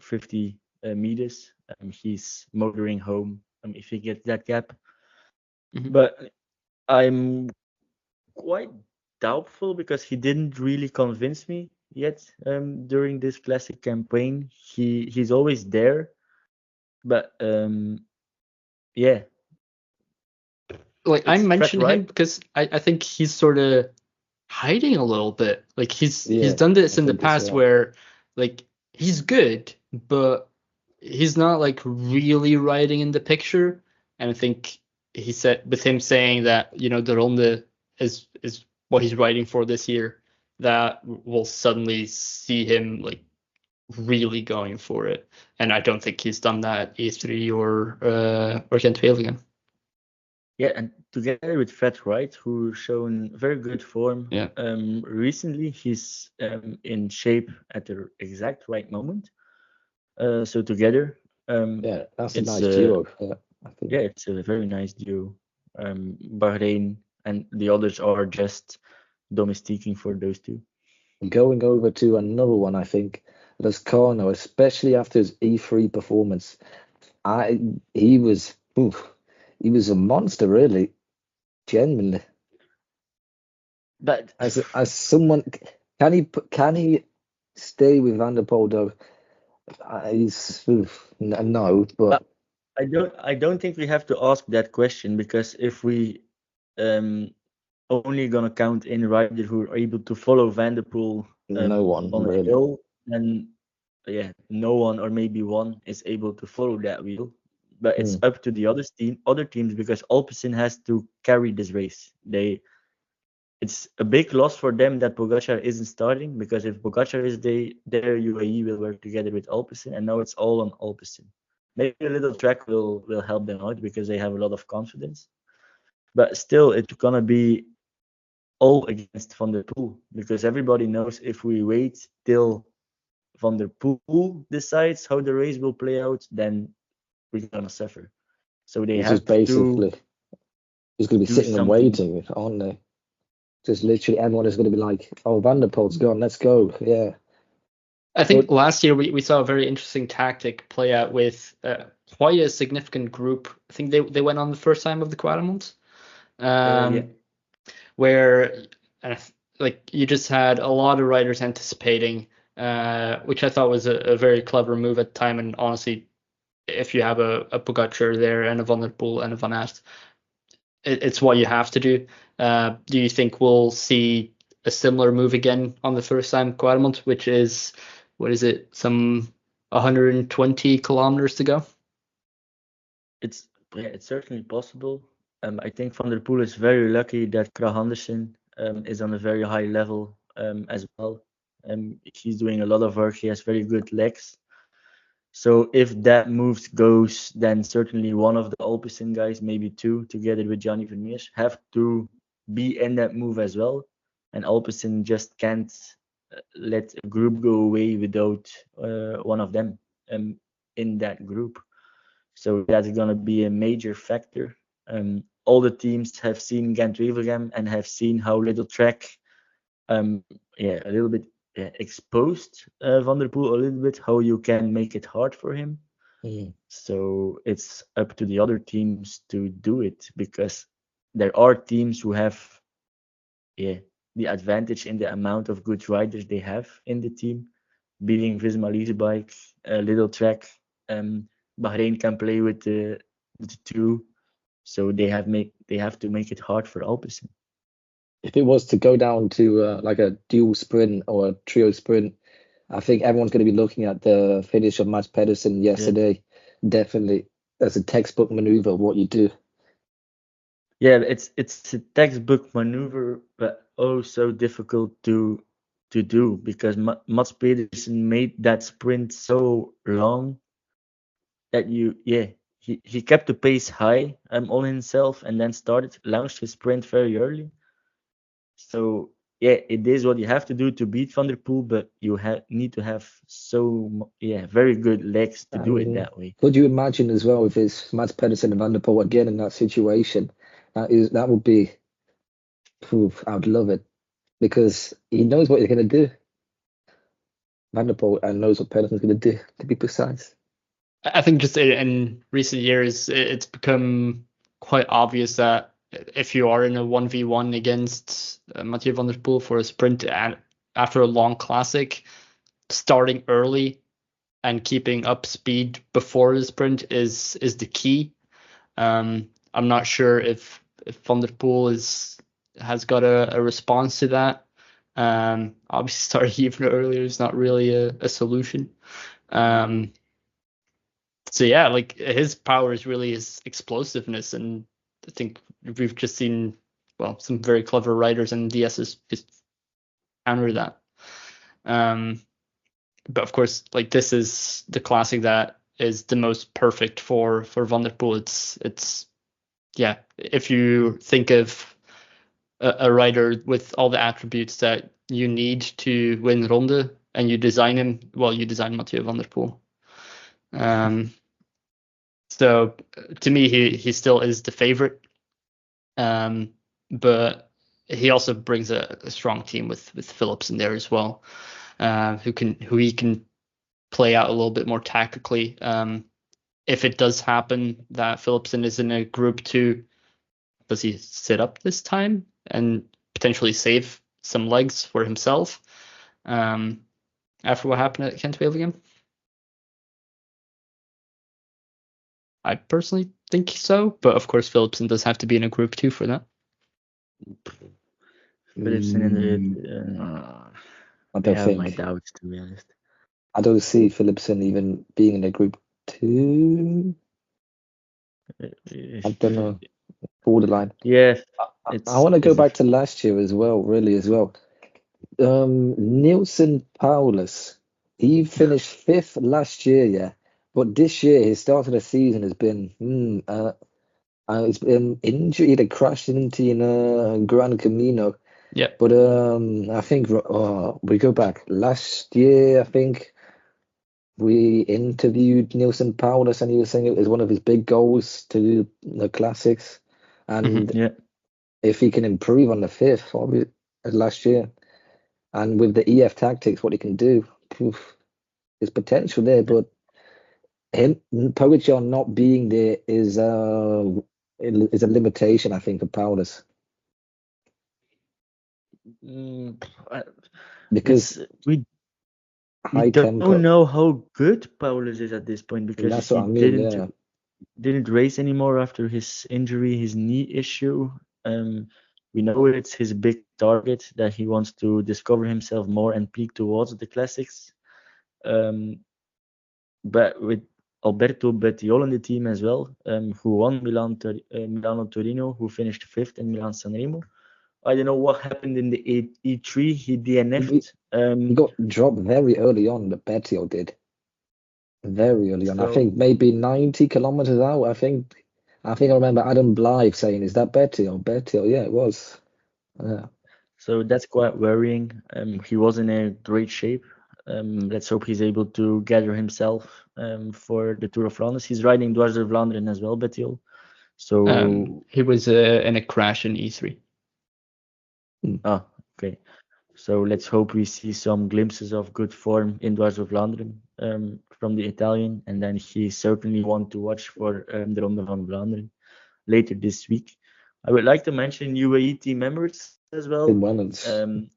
50 meters. He's motoring home if he gets that gap. Mm-hmm. But I'm quite doubtful, because he didn't really convince me yet during this classic campaign. He's always there, but yeah. I mentioned him because I think he's sort of hiding a little bit. He's done this in the past where he's good, but he's not really riding in the picture. And I think he said, with him saying that the Ronde is what he's riding for this year, that we'll suddenly see him really going for it. And I don't think he's done that at E3 or Gent-Wevelgem. Yeah, and together with Fred Wright, who's shown very good form. Yeah. Recently, he's in shape at the exact right moment. So together, that's a nice duo. I think. Yeah, it's a very nice duo. Bahrain and the others are just domestiquing for those two. Going over to another one, I think, Lascano, especially after his E3 performance. He was a monster, really, genuinely. But as someone, can he stay with Van der Poel though? No, but I don't think we have to ask that question, because if we only gonna count in riders who are able to follow Van der Poel no one on really. a hill, then no one or maybe one is able to follow that wheel. But it's up to the other teams, because Alpecin has to carry this race. It's a big loss for them that Pogačar isn't starting, because if Pogačar is there, UAE will work together with Alpecin, and now it's all on Alpecin. Maybe a Lidl-Trek will help them out, because they have a lot of confidence. But still, it's gonna be all against Van der Poel, because everybody knows if we wait till Van der Poel decides how the race will play out, then we're gonna suffer. So they have basically he's gonna be sitting and waiting, aren't they? Just literally everyone is gonna be like, "Oh, Van der Poel's gone, let's go." Yeah. I think last year we saw a very interesting tactic play out with quite a significant group. I think they went on the first time of the Quadramont, where like you just had a lot of riders anticipating, which I thought was a very clever move at the time. And honestly, if you have a Pogacar there and a Van der Poel and a Van Aert, it's what you have to do. Do you think we'll see a similar move again on the first time Quadramont, which is, what is it, some 120 kilometers to go? It's certainly possible. I think Van der Poel is very lucky that Kragh Andersen is on a very high level as well. He's doing a lot of work. He has very good legs. So if that move goes, then certainly one of the Alpecin guys, maybe two, together with Gianni Vermeers, have to be in that move as well. And Alpecin just can't let a group go away without one of them in that group. So that's going to be a major factor. All the teams have seen Gent-Wevelgem and have seen how Lidl-Trek a little bit exposed Van der Poel a little bit, how you can make it hard for him. So it's up to the other teams to do it, because there are teams who have the advantage in the amount of good riders they have in the team, being Visma Lease bike, Lidl-Trek. Bahrain can play with the two, so they have to make it hard for Alpecin. If it was to go down to like a dual sprint or a trio sprint, I think everyone's going to be looking at the finish of Mads Pedersen yesterday. Definitely, as a textbook maneuver, what you do. Yeah, it's a textbook maneuver, but so difficult to do, because Mads Pedersen made that sprint so long that he kept the pace high on himself, and then launched his sprint very early. So it is what you have to do to beat Van der Poel, but you need to have very good legs to do it that way. Could you imagine as well if it's Mads Pedersen and Van der Poel again in that situation? That would be, I'd love it, because he knows what he's going to do. Van der Poel knows what Pedersen's going to do, to be precise. I think just in recent years, it's become quite obvious that if you are in a 1v1 against Mathieu van der Poel for a sprint and after a long classic, starting early and keeping up speed before the sprint is the key. I'm not sure if Van der Poel has got a response to that. Obviously, starting even earlier is not really a solution. So yeah, like his power is really his explosiveness, and I think we've just seen some very clever riders and DSs just counter that. But of course, like this is the classic that is the most perfect for Van der Poel. It's if you think of a rider with all the attributes that you need to win Ronde and you design him, you design Mathieu van der Poel. So to me, he still is the favorite, but he also brings a strong team with Phillips in there as well, who he can play out a little bit more tactically. If it does happen that Philipsen is in a group 2, does he sit up this time and potentially save some legs for himself after what happened at Gent-Wevelgem? I personally think so, but of course Philipsen does have to be in a group 2 for that. Philipsen in the I have my doubts, to be honest. I don't see Philipsen even being in a group 2. I don't know. Borderline. Yeah. I want to go back to last year as well, really as well. Nielsen Paulus, he finished 5th last year, yeah. But this year, his start of the season has been it's been injured. He had crashed into Gran Camino. Yeah. But I think we go back last year. I think we interviewed Nielsen Paulus, and he was saying it was one of his big goals to do the classics. And if he can improve on the 5th last year, and with the EF tactics, what he can do, There's potential there, but Pogacar not being there is a limitation, I think, of Paulus. Because we high don't tempo. know how good Paulus is at this point, because That's he what I mean. didn't race anymore after his injury, his knee issue. We know it's his big target, that he wants to discover himself more and peak towards the classics. But with Alberto Bettiol in the team as well, who won Milano-Torino, who finished 5th in Milan-San Remo. I don't know what happened in the E3. He DNF'd. He got dropped very early on, but Bettiol did. Very early on. I think maybe 90 kilometers out. I think I remember Adam Blythe saying, "Is that Bettiol?" Bettiol, yeah, it was. Yeah. So that's quite worrying. He was in a great shape. Let's hope he's able to gather himself for the Tour of Flanders. He's riding Dwars van Vlaanderen as well, Bettiol. So he was in a crash in E3. Ah, okay. So let's hope we see some glimpses of good form in Dwars van Vlaanderen from the Italian, and then he's certainly one to watch for the Ronde van Vlaanderen later this week. I would like to mention UAE team members as well. Tim Wellens. Tim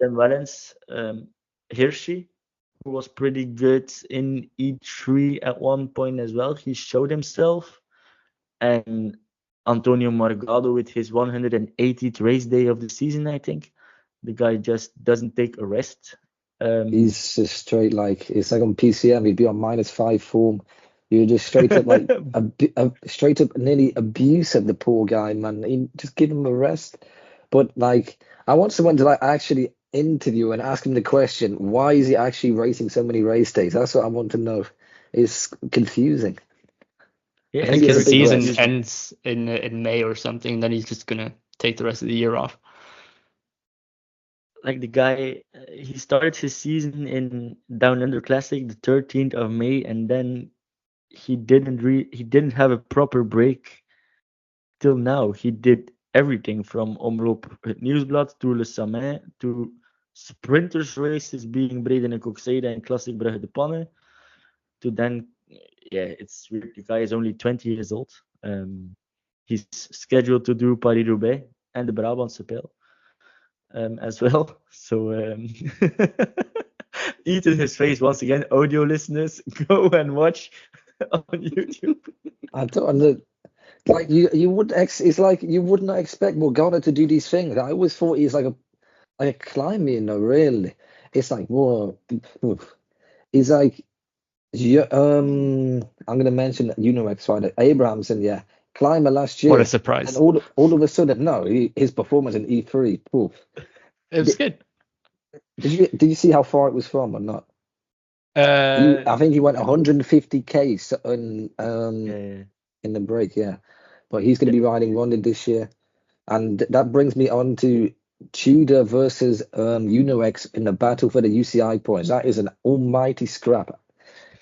Wellens, Hirschi, who was pretty good in E3 at one point as well. He showed himself. And Antonio Morgado with his 180th race day of the season, I think. The guy just doesn't take a rest. He's just straight it's like on PCM, he'd be on -5 form. You're just straight up straight up nearly abusive, the poor guy, man. Just give him a rest. But I want someone to actually interview and ask him the question, why is he actually racing so many race days? That's what I want to know. It's confusing. I think his season ends in May or something, and then he's just gonna take the rest of the year off. Like the guy, he started his season in Down Under Classic the 13th of May, and then he didn't have a proper break till now. He did everything from Omloop het Nieuwsblad to Le Samin to sprinters races, being Breden en Coxeira and Classic Brugge de Panne, to then. Yeah, it's weird. The guy is only 20 years old. He's scheduled to do Paris-Roubaix and the Brabantse Pijl as well. So eat in his face once again, audio listeners. Go and watch on YouTube. I don't you would it's like you would not expect Morgana to do these things. I always thought he's like a climber, really. It's like, whoa. He's like. Yeah, I'm going to mention UNOX rider Abrahamson, climber last year. What a surprise! And all of a sudden, his performance in E3, poof. It was good. Did you see how far it was from or not? I think he went 150k in the break, but he's going to be riding Ronde this year, and that brings me on to Tudor versus UNOX in the battle for the UCI points. That is an almighty scrap.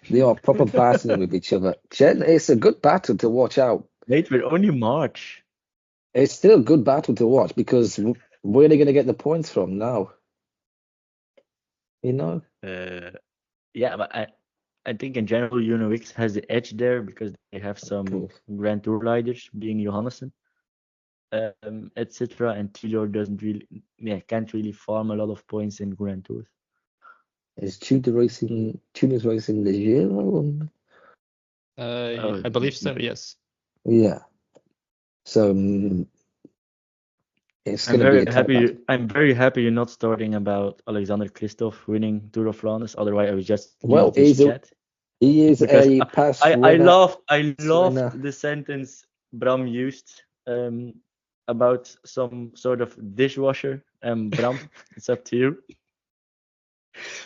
They are proper battling with each other. It's a good battle to watch out. Wait, we're only March. It's still a good battle to watch, because where are they going to get the points from now? But I think in general UNOX has the edge there, because they have some Grand Tour riders, being Johannessen, etc. And Tudor can't really farm a lot of points in Grand Tours. Is Tudor's racing the Giro? I believe so, yes. Yeah. So it's going to be happy. I'm very happy you're not starting about Alexander Kristoff winning Tour of Flanders. Otherwise, I was just he is a past winner. I loved the sentence Bram used about some sort of dishwasher. Bram, it's up to you.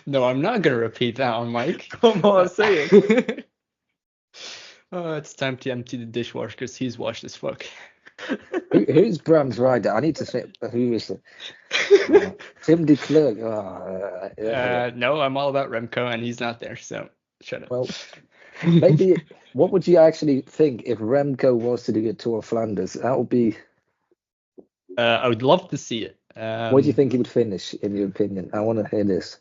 No, I'm not going to repeat that one, Mike. Come on, say it. It's time to empty the dishwasher because he's washed as fuck. Who's Bram's rider? I need to say who is it? Tim de Klerk. No, I'm all about Remco, and he's not there, so shut up. Well, maybe what would you actually think if Remco was to do a Tour of Flanders? That would be. I would love to see it. Where do you think he would finish, in your opinion? I want to hear this.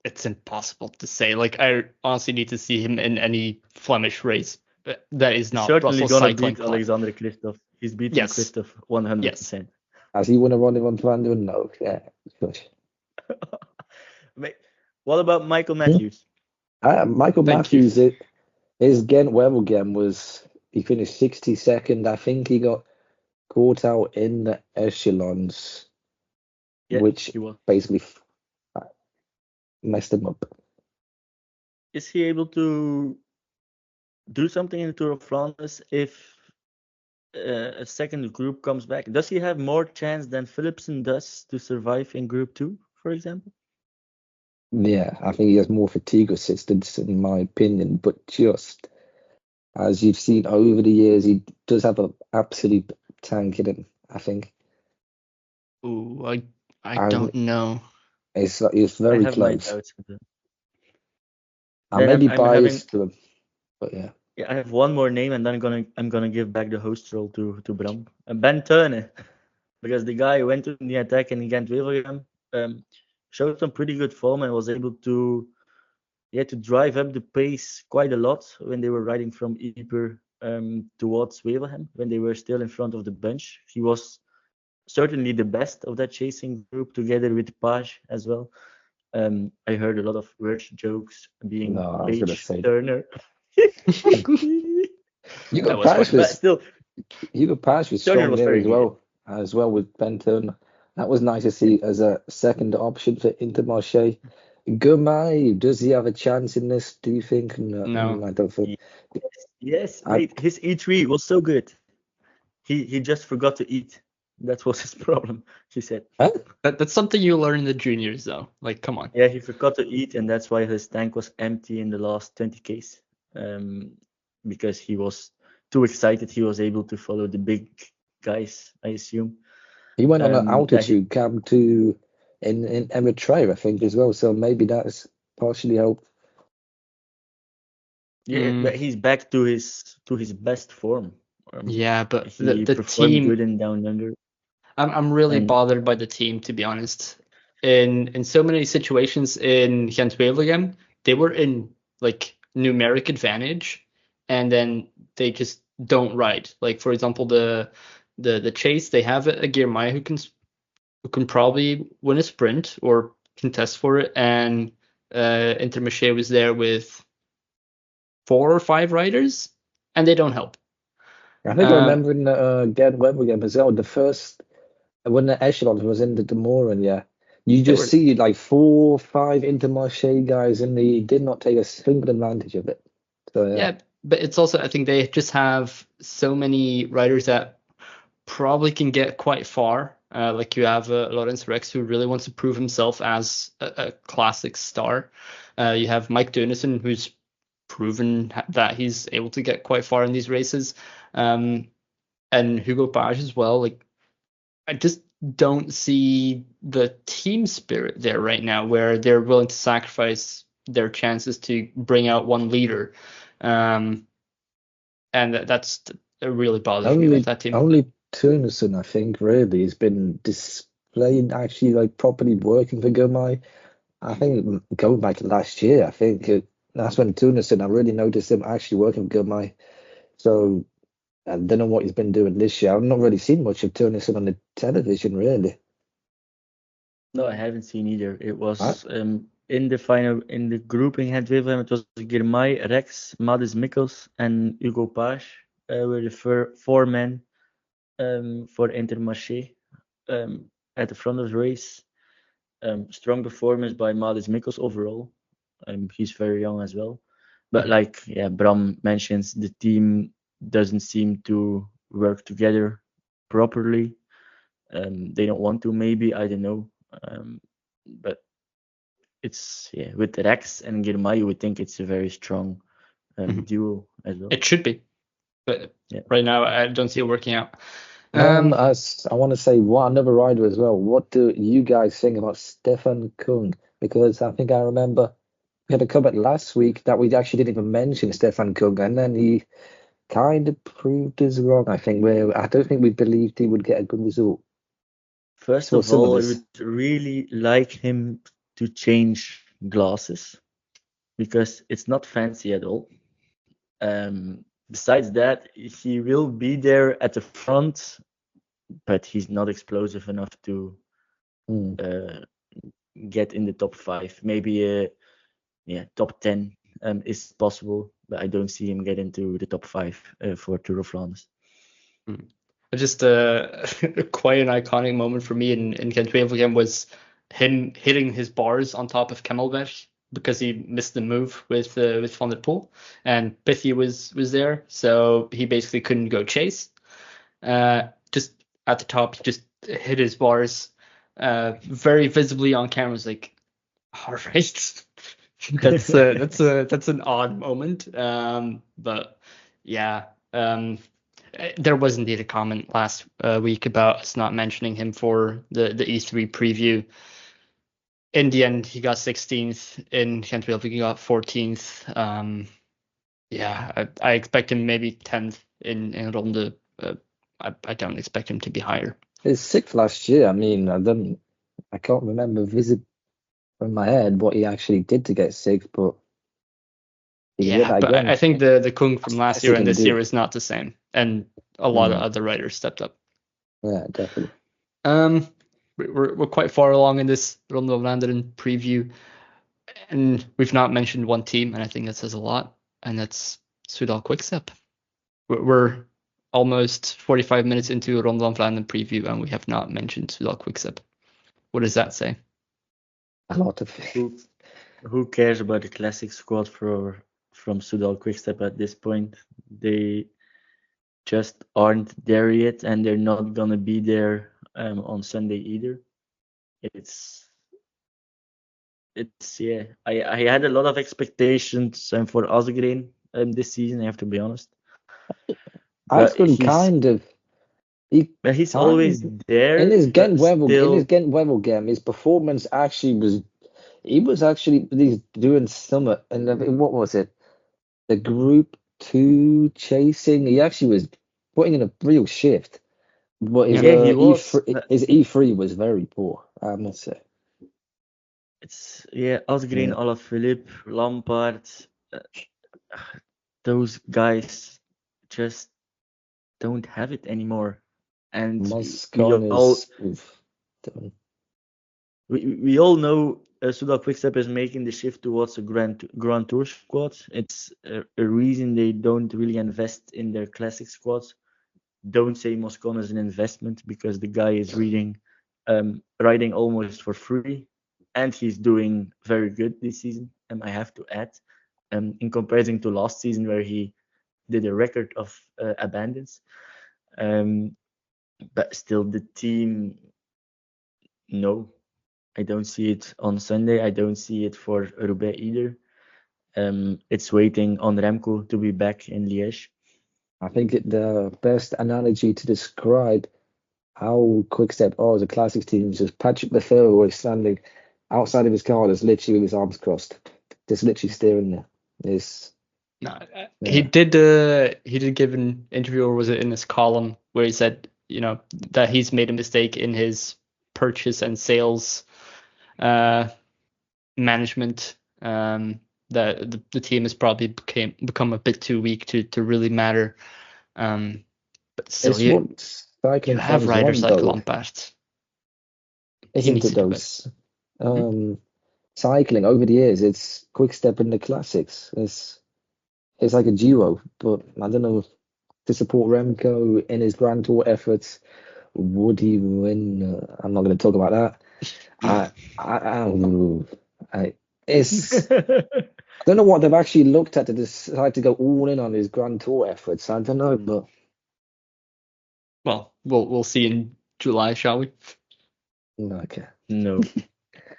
it's impossible to say. Like, I honestly need to see him in any Flemish race. But that is not Certainly Brussels gonna Cycling beat Club. Alexander Kristoff. He's beating Yes. Kristoff 100%. Has he won a Ronde van Vlaanderen? No. Yeah. Gosh. Wait, what about Michael Matthews? Michael Thank you. Matthews, his Gent-Wevelgem he finished 62nd. I think he got caught out in the echelons, Yeah, which he was. basically messed him up. Is he able to do something in the Tour of Flanders if a second group comes back? Does he have more chance than Philipsen does to survive in Group 2, for example? Yeah, I think he has more fatigue resistance, in my opinion. But just as you've seen over the years, he does have an absolute tank in him, I think. Ooh, I And don't know. It's I very have my close. doubts with that. I Then may be I'm biased to him, but yeah. Yeah, I have one more name, and then I'm gonna give back the host role to Bram. Ben Teune, because the guy went in the attack in Gent-Wevelgem, showed some pretty good form and was able to drive up the pace quite a lot when they were riding from Ypres towards Wevelgem, when they were still in front of the bunch. He was certainly the best of that chasing group, together with Page as well. I heard a lot of word jokes being No, I was gonna Page say Turner. you That got was Pash funny. But still, was Turner strong was there very as well with Ben Turner. That was nice to see as a second option for Intermarché. Gourmay, does he have a chance in this? Do you think? No. I don't think. Yes, I- mate. His E3 was so good. He just forgot to eat. That was his problem, she said. That's something you learn in the juniors, though. Like, come on. Yeah, he forgot to eat, and that's why his tank was empty in the last 20 Ks. Because he was too excited. He was able to follow the big guys, I assume. He went on an Yeah, altitude camp in Eritrea, I think, as well. So maybe that's partially helped. Yeah, but he's back to his best form. Yeah, but He the performed team. good in Down Under. I'm really And- bothered by the team, to be honest. In so many situations in Gent-Wevelgem, they were in like numeric advantage, and then they just don't ride. Like, for example, the chase, they have a Guillermay who can probably win a sprint or contest for it, and Intermarché was there with 4 or 5 riders, and they don't help. I think I remember in Gent-Wevelgem as well, the first when the echelon was in the Demoran, yeah. You just see like 4 or 5 Intermarché guys, and they did not take a single advantage of it. So Yeah, but it's also, I think they just have so many riders that probably can get quite far. Like you have Lawrence Rex, who really wants to prove himself as a classic star. You have Mike Dennison, who's proven that he's able to get quite far in these races. And Hugo Page as well. Like, I just don't see the team spirit there right now, where they're willing to sacrifice their chances to bring out one leader. And that's really bothers me with that team. Only Turnison, I think, really has been displaying actually like properly working for Gourmay. I think going back to last year, I think that's when Turnison, I really noticed him actually working for Gourmay. So I don't know what he's been doing this year. I've not really seen much of Turnison on the television, really. No, I haven't seen either. It was in the final, in the grouping Gent-Wevelgem, it was Guillermay, Rex, Mads Mikkels, and Hugo Page were the 4 men for Intermarché at the front of the race. Strong performance by Mads Mikkels overall. He's very young as well. But like Bram mentions, the team doesn't seem to work together properly. They don't want to, maybe, I don't know. But it's with Rex and Guillermay, you would think it's a very strong duo as well. It should be, but right now I don't see it working out. I want to say another rider as well. What do you guys think about Stefan Kung? Because I think I remember we had a comment last week that we actually didn't even mention Stefan Kung, and then he kind of proved us wrong. I think I don't think we believed he would get a good result. First of all, I would really like him to change glasses, because it's not fancy at all. Besides that, he will be there at the front, but he's not explosive enough to get in the top 5. Maybe top 10 is possible, but I don't see him get into the top 5 for Tour of Flanders. Just quite an iconic moment for me in Gent-Wevelgem was him hitting his bars on top of Kemmelberg because he missed the move with Van der Poel, and Pithy was there, so he basically couldn't go chase. Just at the top, he just hit his bars very visibly on camera. It's like, all right, that's an odd moment. But yeah, there was indeed a comment last week about us not mentioning him for the E3 preview. In the end, he got 16th. In Gent-Wevelgem, he got 14th. I expect him maybe 10th in Ronde. I don't expect him to be higher. He's 6th last year. I mean, I can't remember in my head what he actually did to get 6th, but but I think the Kung from last year and this year is not the same, and a lot of other riders stepped up. Yeah, definitely. We're quite far along in this Ronde van Vlaanderen preview, and we've not mentioned one team, and I think that says a lot, and that's Soudal Quickstep. We're almost 45 minutes into Ronde van Vlaanderen preview, and we have not mentioned Soudal Quickstep. What does that say? A lot of things. Who cares about the classic squad from Soudal Quickstep at this point? They just aren't there yet, and they're not gonna be there on Sunday either. It's I had a lot of expectations for Asgreen this season, I have to be honest. Asgreen kind of. He's always there. In his Gent-Wevelgem, his performance actually was. He was actually doing some. And what was it? The Group 2 chasing. He actually was putting in a real shift. But his E3 was very poor, I must say. It's Asgreen, Alaphilippe, Lampard. Those guys just don't have it anymore. And we all know Soudal Quickstep is making the shift towards a Grand Tour squad. It's a reason they don't really invest in their classic squads. Don't say Moscon is an investment, because the guy is riding almost for free, and he's doing very good this season. And I have to add, in comparison to last season where he did a record of abandons. But still, the team, no, I don't see it on Sunday. I don't see it for Roubaix either. It's waiting on Remco to be back in Liège. I think the best analogy to describe how Quickstep are as a classics team is just Patrick Lefevere was standing outside of his car, just literally with his arms crossed, just literally staring there. He did give an interview, or was it in his column, where he said, that he's made a mistake in his purchase and sales management. That the team has probably become a bit too weak to really matter. But still, you have riders like Lampard. Isn't it those? Cycling over the years, it's Quickstep in the classics. It's like a duo, but I don't know, to support Remco in his Grand Tour efforts, would he win? I'm not going to talk about that. I don't know what they've actually looked at to decide to go all in on his Grand Tour efforts. I don't know, but we'll see in July, shall we? Okay. No,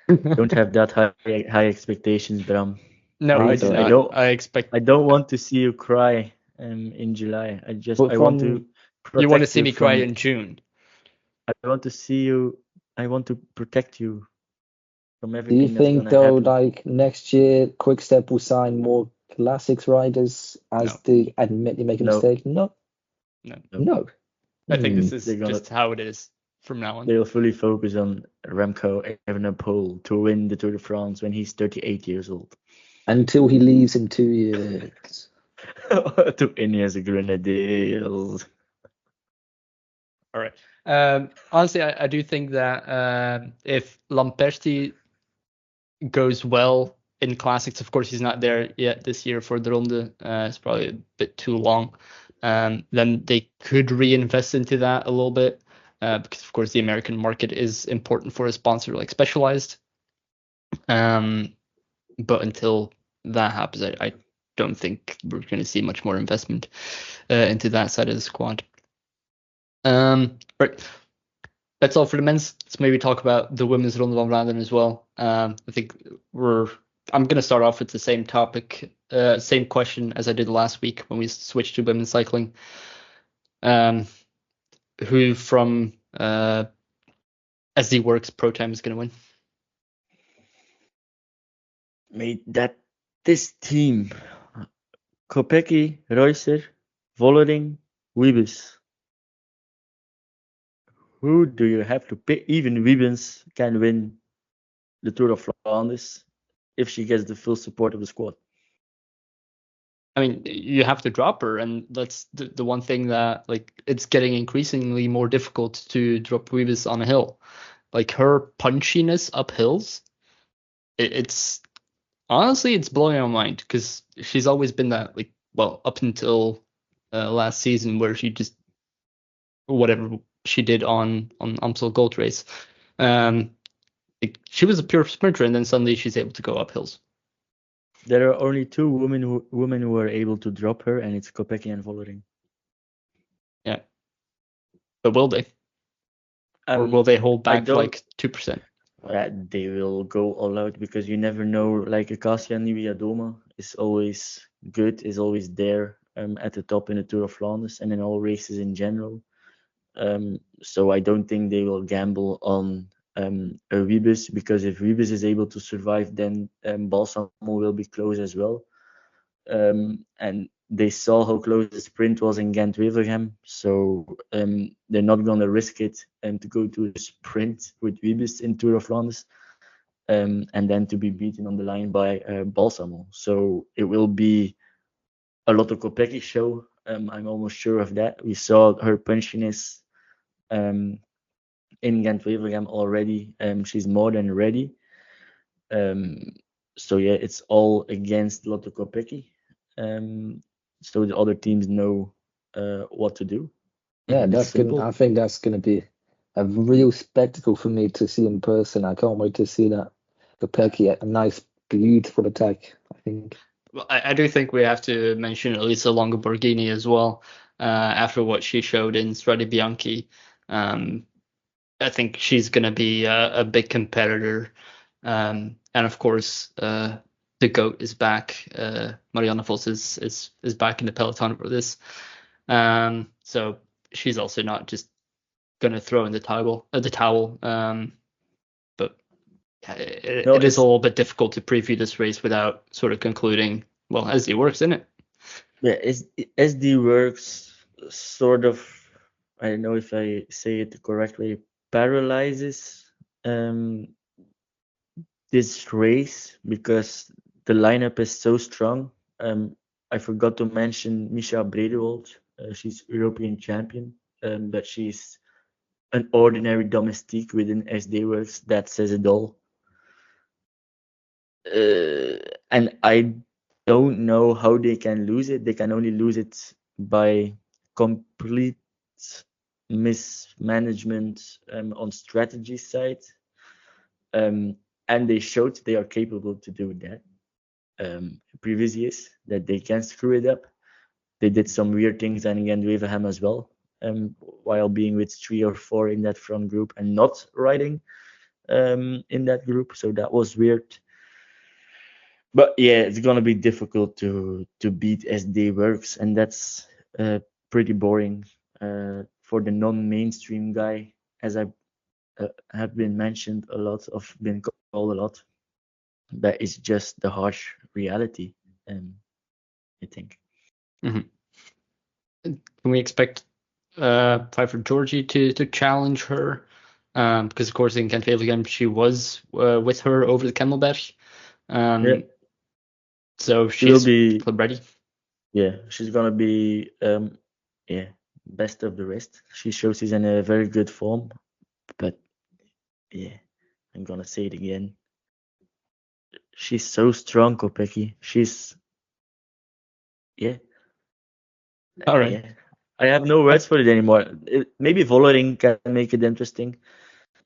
don't have that high expectations, Bram. No, I don't. I don't want to see you cry in July. I want to. You want to see me cry in June? I want to see you. I want to protect you. Do you think though, like next year, Quickstep will sign more classics riders as they admit they make a mistake? No. I think this is just how it is. from now on. They will fully focus on Remco Evenepoel to win the Tour de France when he's 38 years old. Until he leaves in 2 years. To Ineos Grenadiers. All right. Honestly, I do think that if Lamperti goes well in classics, of course he's not there yet this year for the Ronde. It's probably a bit too long. Then they could reinvest into that a little bit because, of course, the American market is important for a sponsor like Specialized. But until that happens, I don't think we're going to see much more investment into that side of the squad. Right. That's all for the men's. Let's maybe talk about the women's Ronde van Vlaanderen as well. I think I'm going to start off with the same topic, same question as I did last week when we switched to women's cycling. Who from SD Works Pro Time is going to win? Mate, this team, Kopecky, Reusser, Vollering, Wiebes. Who do you have to pick? Even Wiebes can win the Tour of Flanders if she gets the full support of the squad. I mean, you have to drop her, and that's the one thing that, like, it's getting increasingly more difficult to drop Wiebes on a hill. Like, her punchiness up hills, it's honestly, it's blowing my mind because she's always been that, like, well, up until last season where she just, whatever she did on Amstel Gold Race, she was a pure sprinter, and then suddenly she's able to go up hills. There are only two women who are able to drop her, and it's Kopecky and Vollering. Yeah, but will they? Or will they hold back like 2%? They will go all out because you never know. Like Acacia Niewiadoma is always good, is always there at the top in the Tour of Flanders and in all races in general. So I don't think they will gamble on a Wiebes, because if Wiebes is able to survive, then Balsamo will be close as well. And they saw how close the sprint was in Gent-Wevelgem, so they're not going to risk it to go to a sprint with Wiebes in Tour of Flanders and then to be beaten on the line by Balsamo. So it will be a Lotte Kopecky show. I'm almost sure of that. We saw her punchiness in Gent-Wevelgem already. She's more than ready. So yeah, it's all against Lotte Kopecky. So the other teams know what to do. Yeah, that's good. I think that's going to be a real spectacle for me to see in person. I can't wait to see that Kopecky, a nice, beautiful attack, I think. Well, I do think we have to mention Elisa Longoborghini as well. After what she showed in Strade Bianchi, I think she's going to be a big competitor. And of course, the GOAT is back. Marianne Vos is back in the peloton for this. So she's also not just going to throw in the towel. But it is a little bit difficult to preview this race without sort of concluding, well, SD Works, isn't it? Yeah, SD Works sort of, I don't know if I say it the correct way, paralyzes this race because the lineup is so strong. I forgot to mention Misha Bredewold. She's European champion, but she's an ordinary domestique within SD Works. That says it all. And I don't know how they can lose it. They can only lose it by complete mismanagement on strategy side. And they showed they are capable to do that. Previous years that they can screw it up. They did some weird things and again Wevelgem as well, while being with 3 or 4 in that front group and not riding in that group. So that was weird. But yeah, it's gonna be difficult to beat SD Works, and that's pretty boring for the non-mainstream guy, as I have been mentioned a lot, been called a lot. That is just the harsh reality, I think. Mm-hmm. Can we expect Pfeiffer Georgie to challenge her Because of course in Gent-Wevelgem she was with her over the Kemmelberg. So she'll be ready. Yeah, she's gonna be best of the rest. She shows she's in a very good form, but yeah, I'm gonna say it again. She's so strong, Kopecky. She's All right. Yeah. I have no words for it anymore. Maybe Vollering can make it interesting.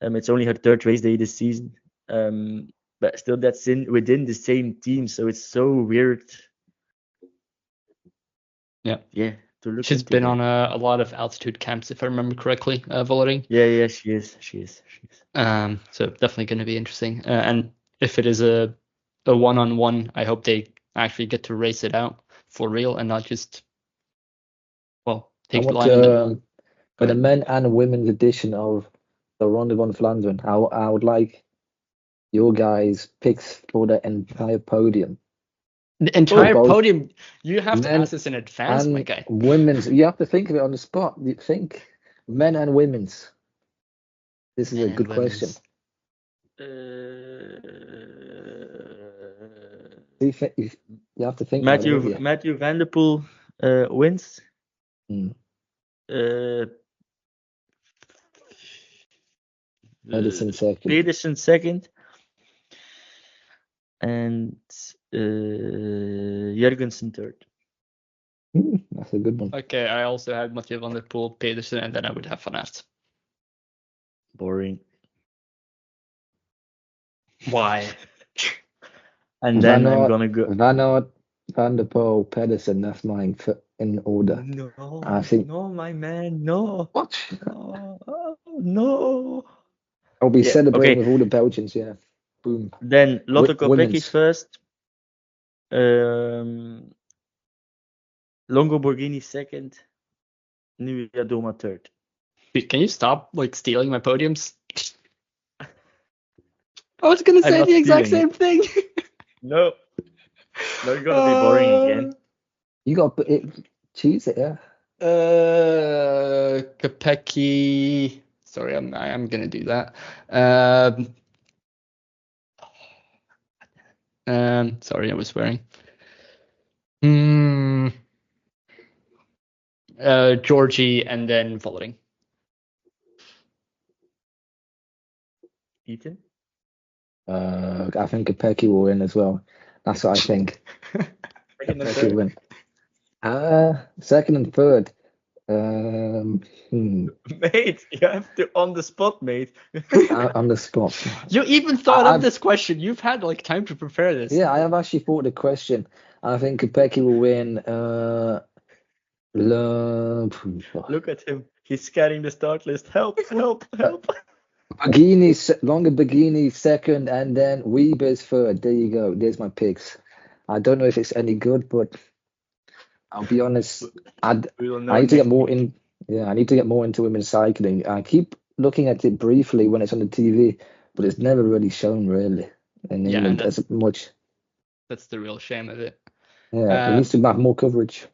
It's only her third race day this season. But still that's within the same team, so it's so weird. Yeah. To look She's into been that. on a lot of altitude camps, if I remember correctly, Vollering. Yeah, she is. So definitely going to be interesting. And if it is a one-on-one, I hope they actually get to race it out for real and not just, take the line. For the men and women's edition of the Ronde van Vlaanderen, I would like your guys' picks for the entire podium. The entire both podium, you have to men ask this in advance, my guy. Women's, you have to think of it on the spot. You think men and women's. This is a good question. You have to think. Mathieu van der Poel wins. Pedersen second. And Jurgensen third. That's a good one. Okay, I also had Mathieu van der Poel, Pedersen, and then I would have Van Aert. Boring. Why? And then I'm gonna go Van Aert, Van der Poel, Pedersen. That's mine in order. No, I think. No, my man, no. What? No. I'll be celebrating with all the Belgians. Yeah. Boom. Then Lotte Kopecky first. Longo Borghini second. Nivea Doma third. Can you stop stealing my podiums? I was gonna say the exact same thing. No. No, you're gonna be boring again. You got it. Choose it, yeah. Kopecky. Sorry, I'm gonna do that. Sorry, I was swearing. Georgie and then Vollering. Ethan? I think Kopecky will win as well. That's what I think. Kopecky will win. Second and third. Mate, you have to on the spot, mate. On the spot. You even thought of this question. You've had time to prepare this. Yeah, I have actually thought the question. I think Kopecky will win. Look at him. He's scanning the start list. Help. Longer Borghini second, and then Weber's third. There you go. There's my picks. I don't know if it's any good, but I'll be honest. I need to get more in. Yeah, I need to get more into women's cycling. I keep looking at it briefly when it's on the TV, but it's never really shown really in England as much. That's the real shame of it. Yeah, it needs to have more coverage.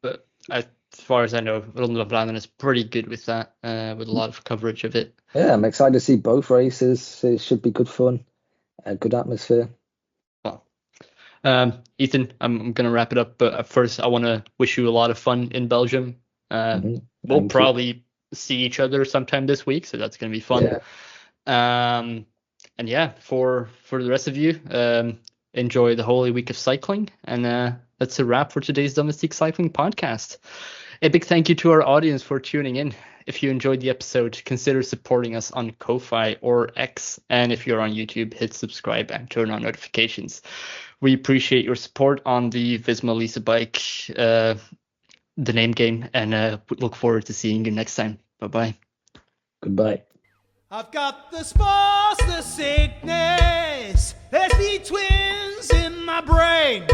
But as far as I know, Ronde van Vlaanderen is pretty good with that, with a lot of coverage of it. Yeah, I'm excited to see both races. It should be good fun, a good atmosphere. Well, Ethan, I'm going to wrap it up, but first I want to wish you a lot of fun in Belgium. We'll probably see each other sometime this week, so that's going to be fun. Yeah. And yeah, for the rest of you, enjoy the Holy Week of cycling, and that's a wrap for today's Domestique Cycling Podcast. A big thank you to our audience for tuning in. If you enjoyed the episode, consider supporting us on Ko-Fi or X, and if you're on YouTube, hit subscribe and turn on notifications. We appreciate your support on the Visma Lease bike, the name game, and look forward to seeing you next time. Bye-bye. Goodbye. I've got the spots, the sickness, there's the twins in my brain.